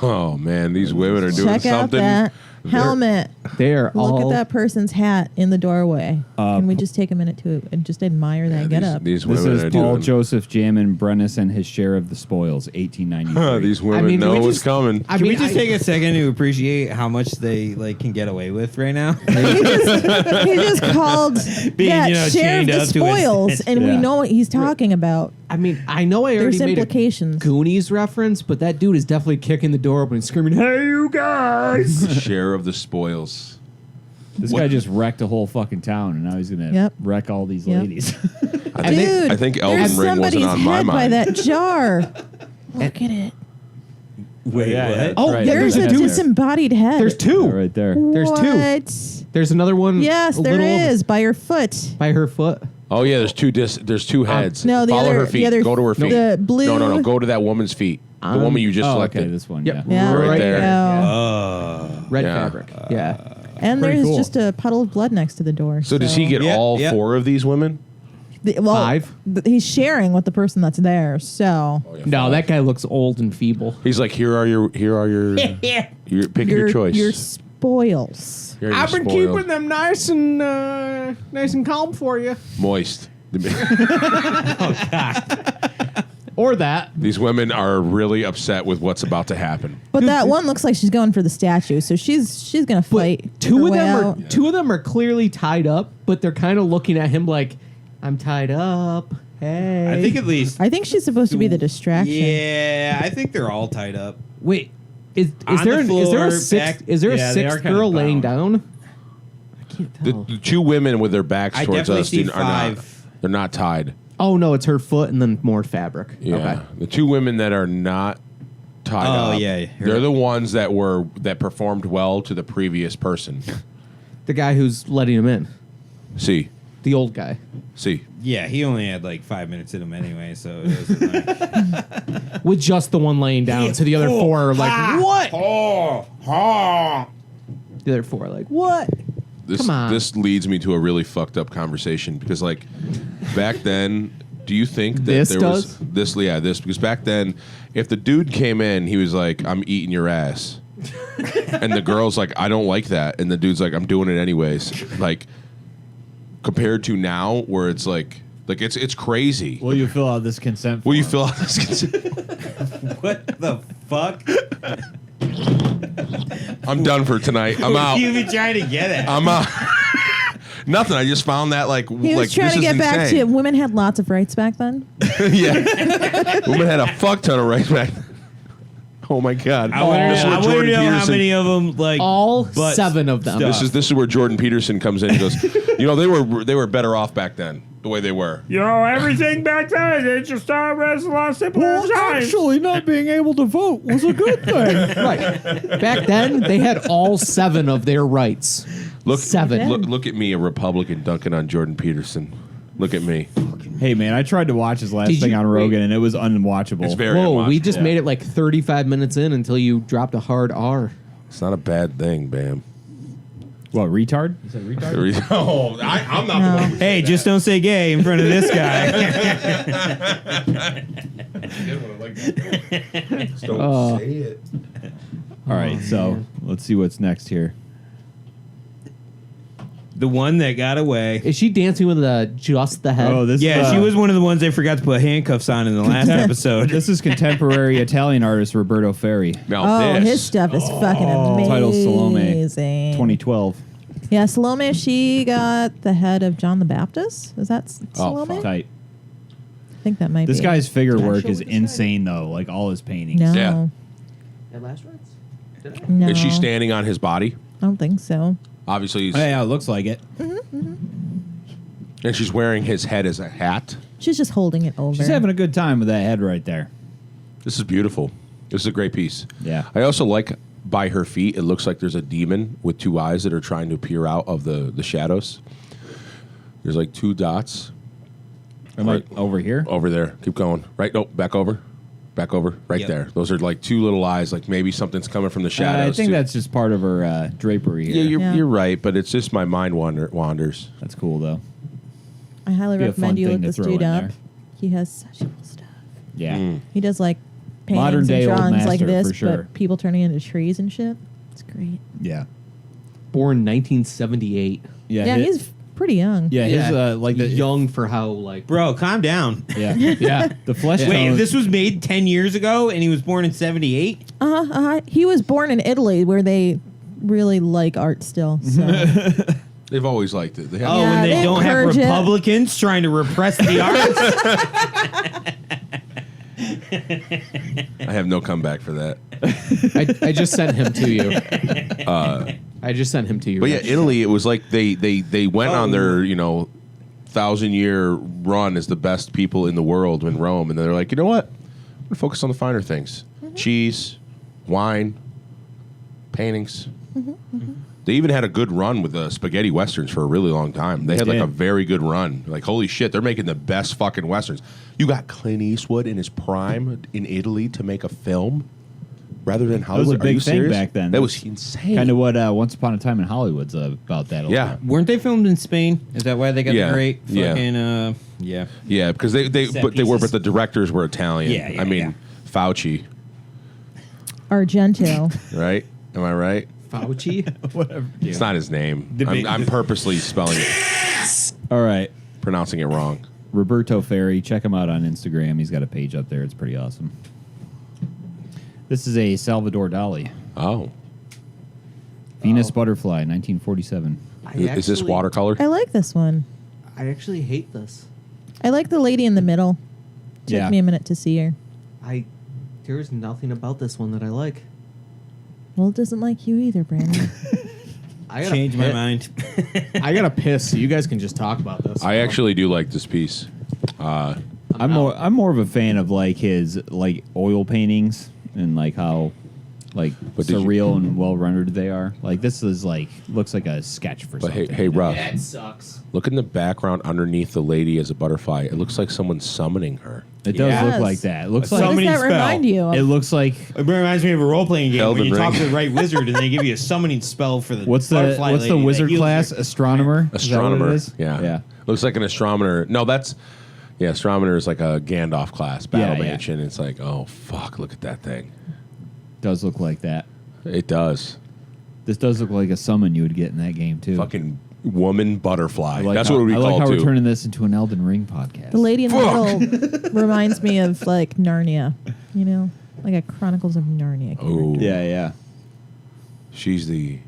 Oh man, these women are doing Check out something. that helmet. They are Look all. at that person's hat in the doorway. Can we just take a minute to and just admire that get up? These This women are is Paul doing. Joseph Jammin Brennis and his share of the spoils, 1893. These women I mean, know we what's just- coming. I Can mean, we just I- take a second to appreciate how much they like can get away with right now? he just called Being, that you know, share of chained the up to his spoils, head. and we Yeah. know what he's talking about. I mean, I know I already There's made implications. a Goonies reference, but that dude is definitely kicking the door open and screaming, "Hey, you guys!" Share of the spoils. This What- guy just wrecked a whole fucking town, and now he's gonna Yep. wreck all these Yep. ladies. Dude, I think Elden there's Ring somebody's wasn't on my head by mind. that jar. Look at it. Wait, Yeah, what? yeah. Oh, Right, There's a head there. disembodied head. There's two. Yeah, right there. There's two. What? There's another one. Yes, a there little is by her foot. by her foot. Oh yeah, there's two heads. No, the Follow other- her the feet. other- Go to her feet. the blue- No. Go to that woman's feet. The woman you just Oh, selected. okay, this one. Yep. Yeah. Yeah, Right there. go. Red Yeah. fabric. Yeah. And Pretty there's cool. just a puddle of blood next to the door. So does he get Yeah, all yeah. 4 of these women? Well, 5? He's sharing with the person that's there. So No, that guy looks old and feeble. He's like, here are your pick your choice. Your spoils. Here are your spoils. them nice and calm for you. Moist. Or that. These women are really upset with what's about to happen. But that one looks like she's going for the statue. So she's gonna fight. her Two of way them out. are two of them are clearly tied up, but they're kind of looking at him like, "I'm tied up." Hey. I think at least. I think she's supposed to be the distraction. Yeah, I think they're all tied up. Wait. Is On there the is there floor, a sixth back- is there a yeah, they are sixth kinda girl laying bound. down? I can't The, tell. the 2 women with their backs I towards definitely us see are not. 5. They're not tied. Oh no, it's her foot and then more fabric. Yeah. Okay. The 2 women that are not tied Oh, up. yeah, They're the ones that performed well to the previous person. The guy who's letting him in, See. the old guy. See. Yeah, he only had like 5 minutes in him anyway, so it wasn't like. With just the one laying down, so the other 4 are like, "What?" The other four are like, what? Come on. This leads me to a really fucked up conversation because, like, back then, do you think that This there does? was this? Yeah, this because back then, if the dude came in, he was like, "I'm eating your ass," and the girl's like, "I don't like that," and the dude's like, "I'm doing it anyways." Like, compared to now, where it's like it's crazy. Will you fill out this consent form? Will you fill out this? What the fuck? I'm done for tonight. I'm out. You been trying to get at? I'm out. Nothing. I just found that like He was like trying this to is get back insane. to women had lots of rights back then. Yeah, women had a fuck ton of rights back. Oh my god! I want This is where to Jordan know how Peterson- many of them like All butt 7 of them. stuff. This is where Jordan Peterson comes in and goes, you know, they were better off back then, the way they were. You know, everything back then, it just was a lot simpler times. not being able to vote was a good thing. Right. Back then, they had all 7 of their rights. Look, 7. Look at me, a Republican dunking on Jordan Peterson. Look at me. Hey, man, I tried to watch his last Did thing you- on Rogan, and it was unwatchable. It's very Whoa, we unwatchable. just made it like 35 minutes in until you dropped a hard R. It's not a bad thing, Bam. What, retard? You said retard? Oh, I'm not the one. Hey, just don't say gay in front of this guy. Just don't say it. All right, so let's see what's next here. The one that got away. Is she dancing with just the head? Oh, this Yeah, she was one of the ones they forgot to put handcuffs on in the last episode. This is contemporary Italian artist Roberto Ferry, Now Oh, this. his stuff is fucking amazing. title Salome, 2012. Yeah, Salome, she got the head of John the Baptist. Is that Salome? fuck. Tight. I think that might This be. guy's figure Did I work show is what this guy insane, though. Like all his paintings. No. Yeah. At last rites? Did I? No. Is she standing on his body? I don't think so. Obviously, he's, Yeah, it looks like it. and she's wearing his head as a hat. She's just holding it over. She's having a good time with that head right there. This is beautiful. This is a great piece. Yeah. I also like by her feet, it looks like there's a demon with 2 eyes that are trying to peer out of the shadows. There's like 2 dots Am I over here? over there. Keep going. Right? Nope. Back over. Back over. Right Yep. there. Those are like 2 little eyes. Like maybe something's coming from the I shadows. think too. that's just part of her drapery Yeah, here. Yeah. you're right, but it's just my mind wanders. That's cool, though. I highly Be a recommend fun you thing look to this throw dude in up. there. He has such cool stuff. Yeah. He does like paintings Modern day and old drawings like master, this, for sure. but people turning into trees and shit. It's great. Yeah. Born 1978. Yeah, he's pretty young. Yeah, his like the young for how like Bro, calm down. Yeah, yeah. The flesh Wait, tone. if this was made 10 years ago and he was born in 78? He was born in Italy, where they really like art still. So They've always liked it. They have Oh, Yeah, and they they don't have encourage it. Republicans trying to repress the arts? I have no comeback for that. I just sent him to you. I just sent him to you. But yeah, Rich. Italy, it was like they went on their 1,000-year run as the best people in the world in Rome, and they're like, you know what? I'm gonna focus on the finer things: cheese, wine, paintings. They even had a good run with the spaghetti westerns for a really long time. They had like did. a very good run. Like, holy shit, they're making the best fucking westerns. You got Clint Eastwood in his prime in Italy to make a film rather than Hollywood. a big Are you thing serious? back then. That was insane. kind of what Once Upon a Time in Hollywood's about that. a Yeah. lot. Weren't they filmed in Spain? Is that why they got Yeah. the great Yeah. fucking, yeah. Yeah, because Set pieces. but the directors were Italian. Yeah, yeah, I mean, yeah. Fauci, Argento. right? Am I right? Fauci. Whatever. It's not his name. big- I'm purposely spelling it, All right. pronouncing it wrong. Roberto Ferry. Check him out on Instagram. He's got a page up there. It's pretty awesome. This is a Salvador Dali. Oh, Venus Butterfly, 1947. is this watercolor? I like this one. I actually hate this. I like the lady in the middle. Took Yeah. me a minute to see her. There's nothing about this one that I like. Well, it doesn't like you either, Brandon. I gotta Change my piss. mind. I gotta piss. So you guys can just talk about this. I actually do like this piece. I'm more of a fan of like his like oil paintings and like how like But did you- surreal and well rendered they are. Like this is like looks like a sketch for But something. hey, Ruff, That sucks. look in the background underneath the lady as a butterfly. It looks like someone's summoning her. It does Yes. look like that. It looks What like does Summoning that spell. remind you of? it looks like It reminds me of a role playing game Elden when you talk Ring. to the right wizard and they give you a summoning spell for the what's the butterfly what's the lady that wizard heals class? you. Astronomer. Is that what it Astronomer. is? Yeah. Yeah. Looks like an astronomer. No, astronomer is like a Gandalf class battle Yeah, yeah. mansion. It's like, oh fuck, look at that thing. Does look like that. It does. This does look like a summon you would get in that game too. Fucking woman butterfly. I like That's how, what it would be I like called how too. we're turning this into an Elden Ring podcast. The lady in the middle reminds me of like Narnia, you know, like a Chronicles of Narnia. character. Oh, Yeah, yeah. she's the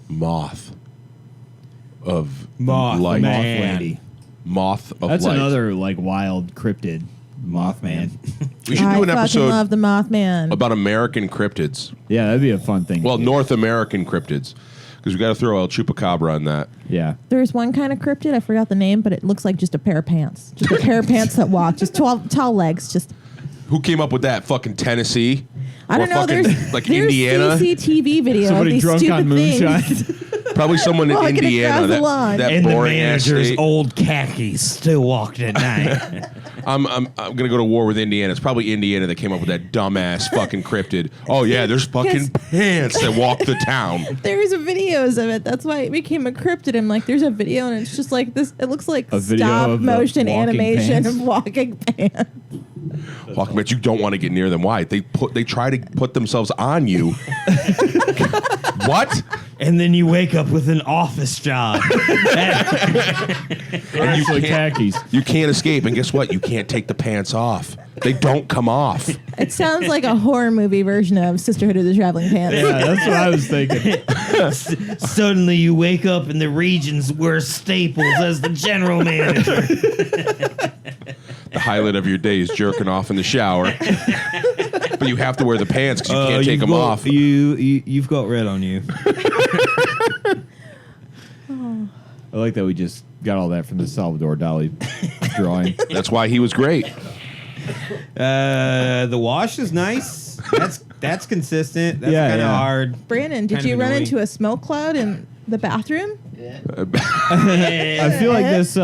moth of Moth light. man. Moth lady. Moth of That's light. another like wild cryptid. Mothman. We should I do an fucking episode love the Mothman. about American cryptids. Yeah, that'd be a fun thing. Well, to do. North American cryptids, because we got to throw El Chupacabra on that. Yeah. There's one kind of cryptid, I forgot the name, but it looks like just a pair of pants. Just a pair of pants that walk, just tall legs. Just Who came up with that? Fucking Tennessee? I Or don't know. fucking, There's like there's Indiana. CCTV video Somebody of these drunk stupid on moonshine. things. Probably someone in Walking Indiana. across the lawn. That And the boring ass manager's state. old khakis still walked at night. I'm gonna go to war with Indiana. It's probably Indiana that came up with that dumbass fucking cryptid. Oh yeah, there's fucking Yes. pants that walk the town. There's videos of it. That's why it became a cryptid. I'm like, there's a video, and it's just like this. It looks like A video stop of the motion walking animation pants? of walking pants. Walking pants. You don't want to get near them. Why? They try to put themselves on you. What? And then you wake up with an office job. And Actually, khakis. You can't escape. And guess what? You can't take the pants off. They don't come off. It sounds like a horror movie version of Sisterhood of the Traveling Pants. Yeah, that's what I was thinking. Suddenly you wake up in the regions where Staples as the general manager. The highlight of your day is jerking off in the shower. But you have to wear the pants because you can't take them off. You've got red on you. I like that we just got all that from the Salvador Dali drawing. That's why he was great. The wash is nice. That's consistent. That's Yeah, kind of yeah. hard. Brandon, did Kind you of run annoying. into a smoke cloud in the bathroom? I feel like this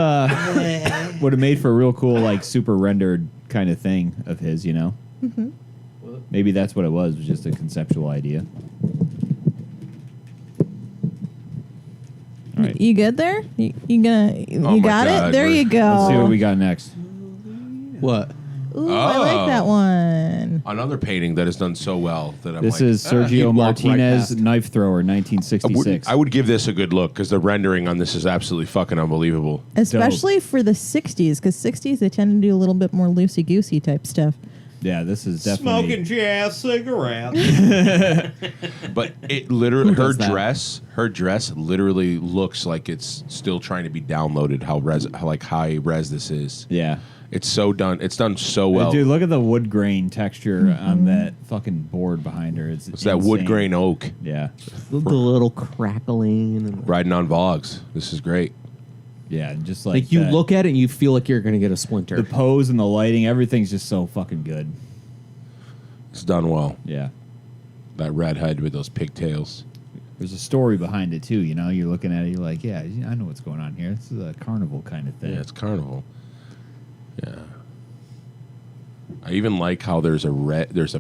would have made for a real cool, like, super rendered kind of thing of his, you know? Mm-hmm. Maybe that's what it was just a conceptual idea. All right. You good there? You Oh my got God, it? There we're- you go. Let's see what we got next. What? Ooh, I like that one. Another painting that has done so well that I'm This like, is he Sergio walked right Martinez, past. Knife Thrower, I 1966. would give this a good look because the rendering on this is absolutely fucking unbelievable. Especially for the 60s, because 60s, they tend to do a little bit more loosey-goosey type stuff. Yeah, this is definitely... Smoking jazz cigarettes. But it literally, Who does that? her dress literally looks like it's still trying to be downloaded. How like high res this is. Yeah. It's so done. It's done so well. Dude, look at the wood grain texture Mm-hmm. on that fucking board behind her. It's that wood insane. grain oak Yeah. The little crackling. And riding on Vogs. This is great. Yeah, just like Like you that. look at it and you feel like you're gonna get a splinter. the pose and the lighting, everything's just so fucking good. It's done well. Yeah. That redhead with those pigtails. There's a story behind it too, you know. You're looking at it, you're like, yeah, I know what's going on here. This is a carnival kind of thing. Yeah, it's carnival. Yeah. I even like how there's a red. So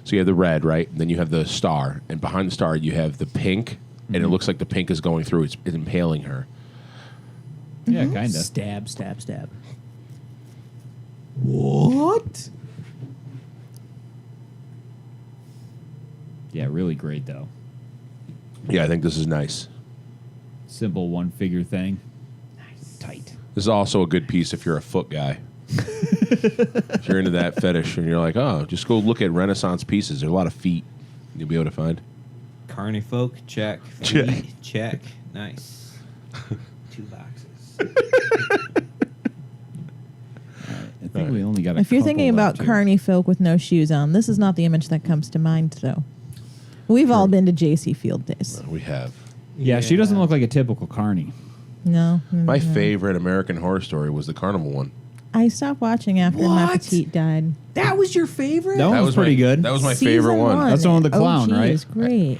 you have the red, right? And then you have the star, and behind the star you have the pink, and it looks like the pink is going through. It's impaling her. Yeah, kind of. Stab, stab, stab. what? Yeah, really great though. Yeah, I think this is nice. Simple one figure thing. Nice. Tight. This is also a good piece if you're a foot guy. If you're into that fetish, and you're like, oh, just go look at Renaissance pieces. There's a lot of feet you'll be able to find. Carny folk, check. Check. Feet, check. Nice. 2 boxes. I think we only got a If you're couple thinking about left here. carny folk with no shoes on, this is not the image that comes to mind, though. We've all been to J.C. Field days. We have. Yeah, she doesn't look like a typical carny. No. My favorite American Horror Story was the carnival one. I stopped watching after What? my petite died. That was your favorite? That one was pretty good. That was my Season favorite one. That's the one with the clown, OG right? is great.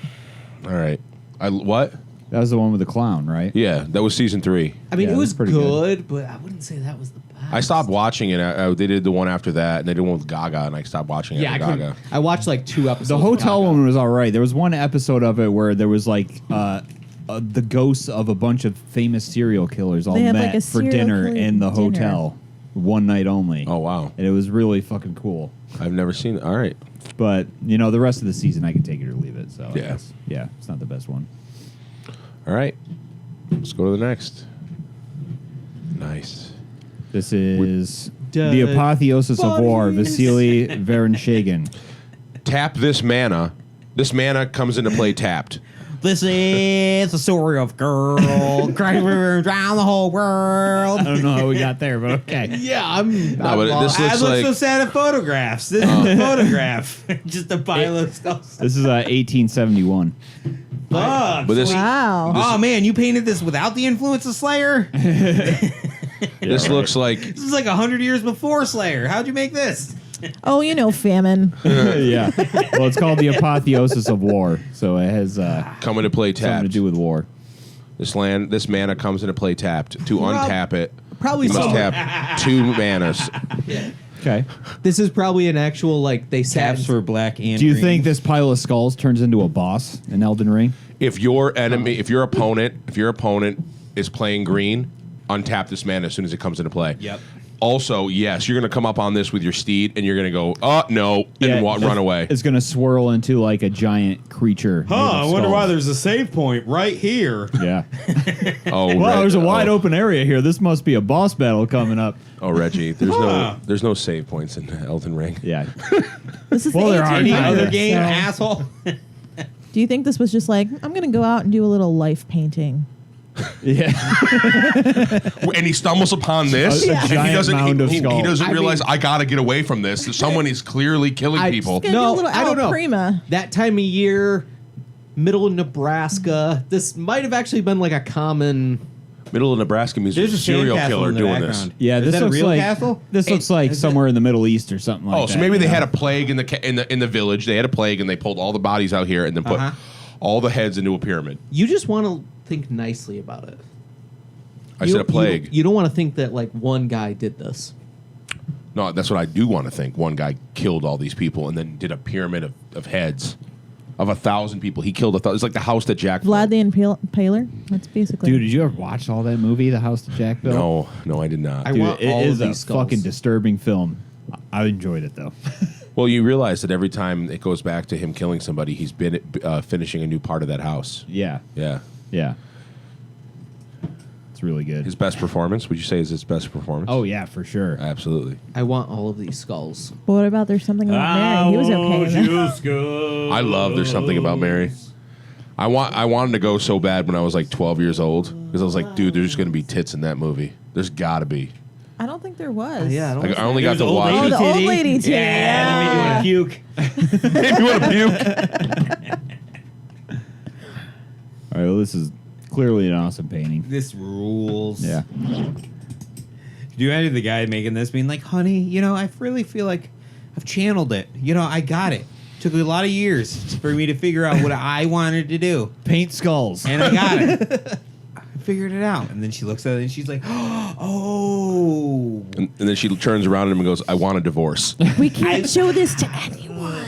All right. What? That was the one with the clown, right? Yeah, that was season 3. I mean, Yeah, it was that's pretty good, but I wouldn't say that was the best. I stopped watching it. They did the one after that, and they did one with Gaga, and I stopped watching Yeah, I after couldn't. Gaga. I watched like 2 episodes. The of hotel Gaga. one was all right. There was one episode of it where there was like the ghosts of a bunch of famous serial killers all They had, met like, a for serial dinner killer in the dinner. hotel, one night only. Oh, wow. And it was really fucking cool. I've never seen it. All right. But the rest of the season I can take it or leave it. So I Yeah. guess, yeah, it's not the best one. All right. Let's go to the next. Nice. This is Dead the Apotheosis of War, bodies. Vasily Verenshagen. Tap this mana. This mana comes into play tapped. This is the story of girl crying around the whole world. I don't know how we got there, but okay. Yeah, I'm. No, but this I looks look like so sad at photographs. This is a photograph. Just a pile of stuff. This is 1871. Fuck. But this Wow. Oh man, you painted this without the influence of Slayer? this looks like This is like 100 years before Slayer. How'd you make this? Oh, famine. Yeah. Well, it's called the Apotheosis of War, so it has coming to play something to tapped. do with war. This mana comes into play tapped. To untap it, Probably you must some. tap 2 manas. Okay. This is probably an actual like they sat. Taps for black and Do you green. think this pile of skulls turns into a boss in Elden Ring? If your opponent is playing green, untap this mana as soon as it comes into play. Yep. Also, yes, you're going to come up on this with your steed, and you're going to go, oh, no, and run away. It's going to swirl into like a giant creature. made of skulls. there's a save point right here. Yeah. Oh, Well, there's a wide oh, open area here. This must be a boss battle coming up. Oh, Reggie, there's no save points in Elden Ring. Yeah. This is Well, there are Any kinda. other game, so- asshole? Do you think this was just like, I'm going to go out and do a little life painting? Yeah. And he stumbles upon this. A and giant mound of he skulls. doesn't I realize mean- I got to get away from this. Someone is clearly killing people. Gonna do a little I don't know. Prima. That time of year, middle of Nebraska. This might have actually been like a common. Middle of Nebraska means There's there's a a serial sandcastle killer in the doing background. this. Yeah, Is this that a looks real like castle? this looks like somewhere in the Middle East or something like Oh, that. so maybe they you had know? a plague in the village. They had a plague and they pulled all the bodies out here and then put all the heads into a pyramid. You just want to think nicely about it. I said a plague. You don't want to think that like one guy did this. No, that's what I do want to think. One guy killed all these people and then did a pyramid of heads of 1,000 people. He killed 1,000. It's like the house that Jack Vlad the Impaler. That's basically. Dude, did you ever watch all that movie, The House that Jack built? No, I did not. I Dude, want it all is of a these skulls. fucking disturbing film. I enjoyed it though. Well, you realize that every time it goes back to him killing somebody, he's been finishing a new part of that house. Yeah, Yeah. yeah. It's really good. His best performance, would you say is his best performance? Oh yeah, for sure. Absolutely. I want all of these skulls. But what about There's Something About Mary? He was okay with that. I love There's Something About Mary. I wanted to go so bad when I was like 12 years old because I was like, dude, there's going to be tits in that movie. There's got to be. I don't think there was. Yeah, I don't. Like, I only got to Oh, watch the it. old lady too. Yeah, that made me want to puke. Made me want to puke. All right, well, this is clearly an awesome painting. This rules. Yeah. Do you imagine the guy making this being like, honey, I really feel like I've channeled it. I got it. Took a lot of years for me to figure out what I wanted to do. Paint skulls. And I got it. I figured it out. And then she looks at it and she's like, oh. And then she turns around at him and goes, I want a divorce. We can't show this to anyone.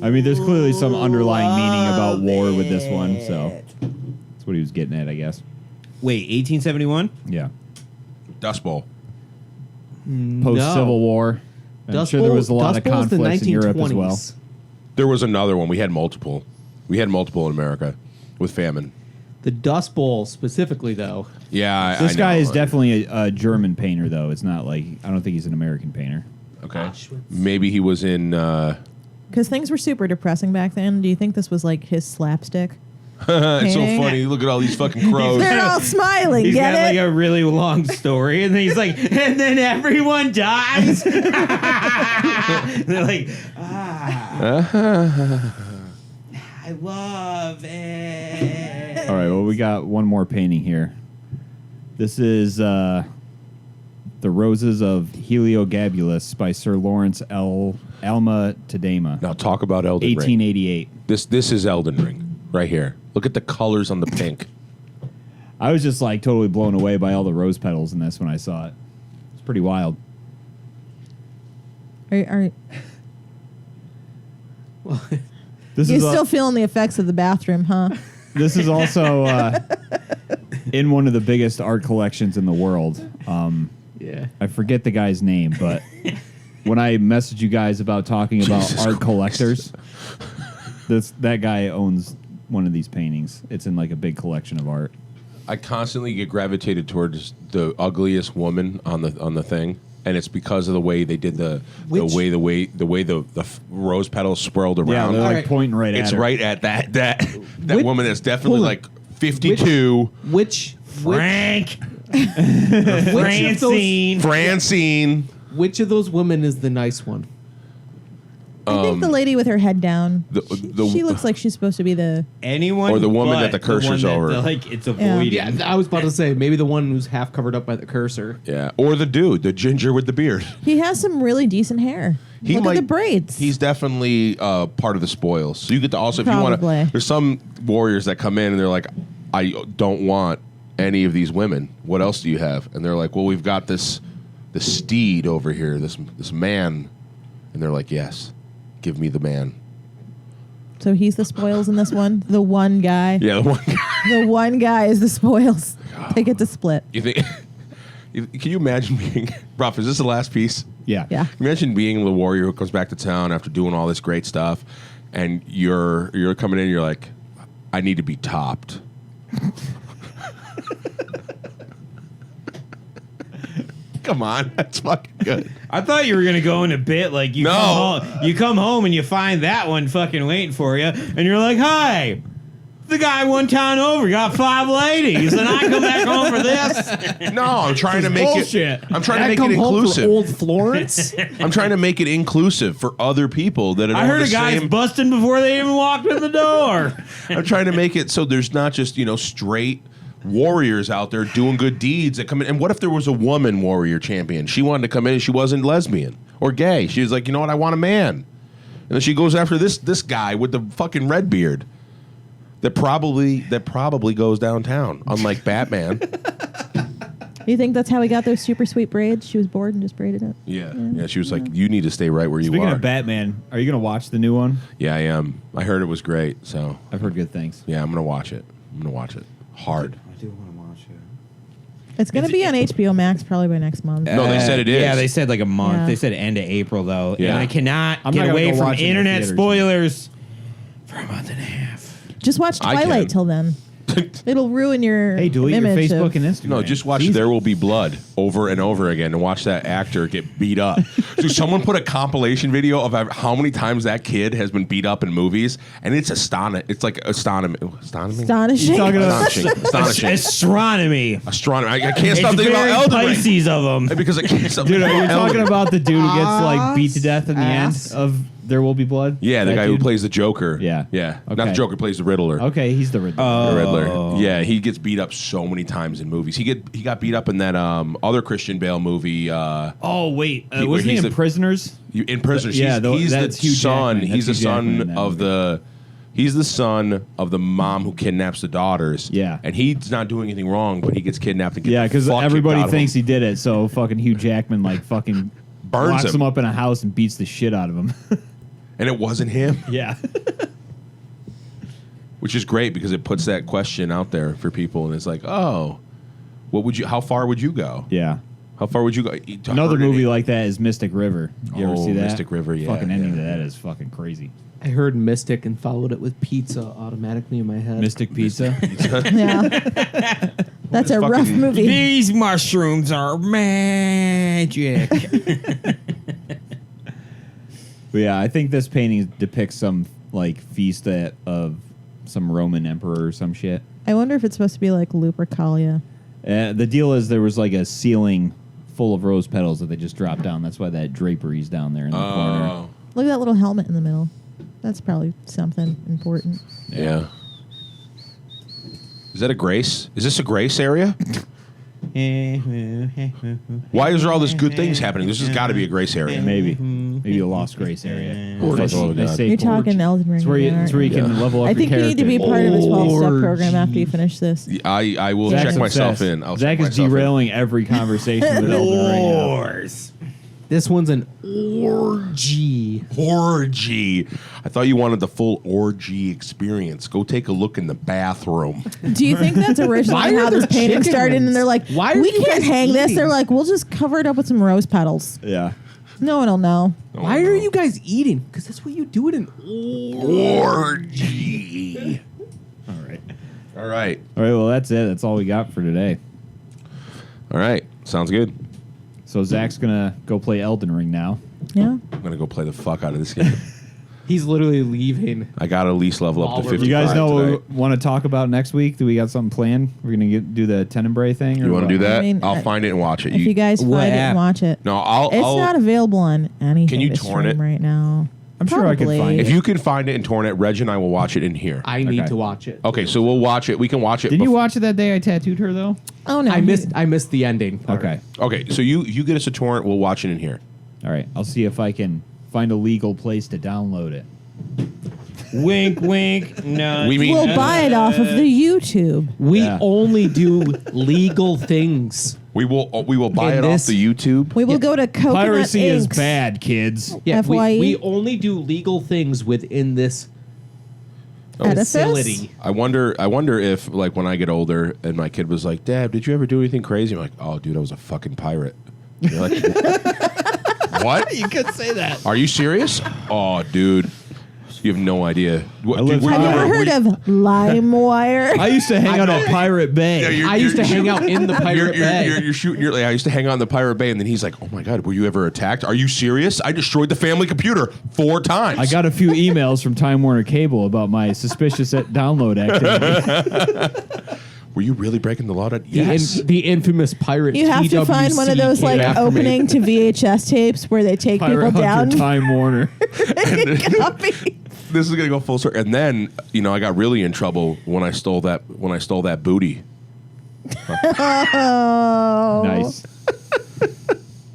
I mean, there's clearly some underlying meaning about war with this one, so that's what he was getting at, I guess. Wait, 1871? Yeah. Dust Bowl. Post Civil War. I'm sure there was a lot of conflicts in Europe as well. There was another one. We had multiple. We had multiple in America with famine. The Dust Bowl specifically, though. Yeah, This I guy know. is definitely a German painter, though. It's not like I don't think he's an American painter. Okay. Maybe he was in. Because things were super depressing back then. Do you think this was like his slapstick? It's so Painting. funny. Look at all these fucking crows. They're all smiling. He's Get got like it? a really long story, and then he's like, and then everyone dies. They're like, I love it. All right, well, we got one more painting here. This is The Roses of Helios by Sir Lawrence Alma Tadema. Now talk about Elden Ring. 1888. This is Elden Ring right here. Look at the colors on the pink. I was just like totally blown away by all the rose petals in this when I saw it. It's pretty wild. Are This you is still feeling the effects of the bathroom, huh? This is also in one of the biggest art collections in the world. Yeah. I forget the guy's name, but when I messaged you guys about talking about Jesus art Christ. collectors, that guy owns one of these paintings. It's in like a big collection of art. I constantly get gravitated towards the ugliest woman on the thing, and it's because of the way they did the way the rose petals swirled Yeah, around. they're like right. pointing right at It's her. right at that Which- woman that's definitely hold on. like 52. Which Frank. Francine. Francine. Which of those women is the nice one? I think the lady with her head down. The- She looks like she's supposed to be the. Anyone Or the woman but that the cursor's one that, over. like it's avoiding. Yeah, I was about to say maybe the one who's half covered up by the cursor. Yeah, or the dude, the ginger with the beard. He has some really decent hair. Look at the braids. He's definitely part of the spoils. So you get to also, if you want Probably. to, there's some warriors that come in and they're like, I don't want any of these women. What else do you have? And they're like, well, we've got this steed over here, this man. And they're like, yes, give me the man. So he's the spoils in this one. The one guy. Yeah, the one guy. The one guy is the spoils. They get to split. You think? Can you imagine being? Ruff, is this the last piece? Yeah. Yeah. Imagine being the warrior who comes back to town after doing all this great stuff, and you're coming in. And you're like, I need to be topped. Come on, that's fucking good. I thought you were gonna go in a bit like you No. you come home and you find that one fucking waiting for you, and you're like, "Hi, the guy one town over got 5 ladies, and I come back home for this." No, I'm trying to make bullshit. it. I'm trying to I make come it home for inclusive. Old Florence. I'm trying to make it inclusive for other people that are. I heard the a guy's same. busting before they even walked in the door. I'm trying to make it so there's not just straight warriors out there doing good deeds that come in. And what if there was a woman warrior champion? She wanted to come in and she wasn't lesbian or gay. She was like, you know what? I want a man. And then she goes after this guy with the fucking red beard that probably goes downtown, unlike Batman. You think that's how he got those super sweet braids? She was bored and just braided it. Yeah. She was like, you need to stay right where you Speaking are. of Batman, are you going to watch the new one? Yeah, I am. I heard it was great. So I've heard good things. yeah, I'm gonna watch it. Hard. I do want to watch it. It's going to be on HBO Max probably by next month. No, they said it is. Yeah, they said like a month. Yeah. They said end of April though. Yeah. And I cannot I'm get not gonna away go from watch it in the internet theaters. spoilers for a month and a half. Just watch I can. Twilight till then. It'll ruin your Hey, delete your image Facebook of, and Instagram. No, just watch Jesus. There Will Be Blood over and over again and watch that actor get beat up. Dude, someone put a compilation video of how many times that kid has been beat up in movies, and it's astonishing. It's like astonishing. astonishing. You're talking about- Astonishing. Astronomy. Astronomy. I can't stop It's thinking about very Elden Ring. Pisces of them. Because I can't stop Dude, thinking are you about Elden talking Ring. about the dude who gets like beat to death in the Ass. end of There Will Be Blood? Yeah, the That guy dude? who plays the Joker. Yeah. Yeah. Not Okay. the Joker, plays the Riddler. Okay, he's the Riddler. The Riddler. Yeah, he gets beat up so many times in movies. He got beat up in that other Christian Bale movie. Oh wait, where wasn't he he's in the- Prisoners? In Prisoners. Yeah, he's that's the Hugh son. Jackman. He's the That's Hugh Jackman in son that of movie. the. He's the son of the mom who kidnaps the daughters. Yeah. and he's not doing anything wrong, but he gets kidnapped and gets Yeah, because the fuck everybody kicked out of thinks him. he did it. So fucking Hugh Jackman like fucking Burns locks him. him up in a house and beats the shit out of him. and it wasn't him, yeah. which is great because it puts that question out there for people, and it's like, oh, what would you? How far would you go? Yeah. How far would you go? Another movie like that is Mystic River. You ever Oh, see that? Mystic River, yeah, Fucking ending to yeah. that is fucking crazy. I heard Mystic and followed it with pizza automatically in my head. Mystic Pizza. Yeah. That's a rough fucking- movie. These mushrooms are magic. But yeah, I think this painting depicts some like feast of some Roman emperor or some shit. I wonder if it's supposed to be like Lupercalia. The deal is there was like a ceiling full of rose petals that they just dropped down. That's why that drapery's down there in the corner. Oh, Look at that little helmet in the middle. That's probably something important. yeah. Is that a grace? Is this a grace area? Why is there all this good things happening? This has got to be a grace area. Maybe a lost grace area. Oh, Nice- God. nice safe You're porch. talking Elden Ring. It's where you, again, it's where you aren't can level up I your think you character. need to be part of a 12-step program after you finish this. I will Zach's check myself obsessed. in. I'll Zach check is myself in. derailing every conversation with Elden Ring now. Wars. This one's an orgy. Orgy. I thought you wanted the full orgy experience. Go take a look in the bathroom. Do you think that's originally Why are how this there painting chicken started? wings? And they're like, Why are we you can't guys hang this. eating? They're like, we'll just cover it up with some rose petals. Yeah. No one will know. Why are you guys eating? Because that's what you do it in. Orgy. All right. All right. All right. Well, that's it. That's all we got for today. All right. Sounds good. So Zach's gonna go play Elden Ring now. Yeah. I'm going to go play the fuck out of this game. He's literally leaving. I got to at least level up to While we're- 55 You guys know tonight. what we want to talk about next week? Do we got something planned? We're gonna do the Tenebrae thing. You want to do that? I mean, I'll find it and watch it. If you guys What find it app? and watch it. No, I'll. It's not available on anything Can you to torrent stream it? right now. I'm sure I could Probably. find it. If you can find it and torrent it, Reg and I will watch it in here. I need Okay. to watch it. Okay, so we'll watch it. We can watch it. Did you watch it that day I tattooed her though? Oh no, I missed the ending. part. Okay. Okay, so you get us a torrent. We'll watch it in here. All right. I'll see if I can find a legal place to download it. Wink, wink. No. We'll buy it off of the YouTube. We Yeah. only do legal things. We will buy In it this- off the YouTube. We will go to Coconut Piracy is Inks. bad, kids. Yeah, FYE. we only do legal things within this Edifice? facility. I wonder if like when I get older and my kid was like, "Dad, did you ever do anything crazy?" I'm like, "Oh, dude, I was a fucking pirate." You're like, "What? You could say that. Are you serious?" Oh, dude, you have no idea. What, I lived were Have you ever were heard of LimeWire? I used to hang out at Pirate Bay. Yeah, I used to hang out in the Pirate Bay. You're shooting. You're like, I used to hang out in the Pirate Bay, and then he's like, "Oh my god, were you ever attacked? Are you serious? I destroyed the family computer 4 times." I got a few emails from Time Warner Cable about my suspicious download activity. Were you really breaking the law? The, Yes. the infamous pirate. You have to find one of TWC those came like after me. opening to VHS tapes where they take Pirate people Hunter down. Time Warner. Copy. This is gonna go full circle. And then I got really in trouble when I stole that booty. Oh. Nice.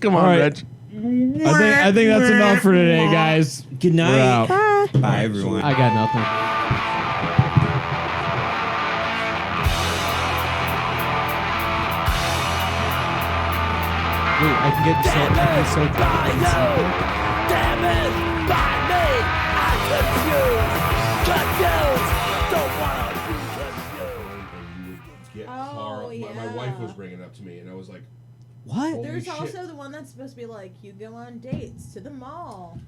Come on, All right. Reg. I think that's enough for today, guys. Good We're night. out. Bye, everyone. I got nothing. Wait, I can get so Damn it, by me, I'm confused. Don't wanna be confused. Oh, My wife was bringing it up to me, and I was like, what? There's shit. also the one that's supposed to be like, you go on dates to the mall.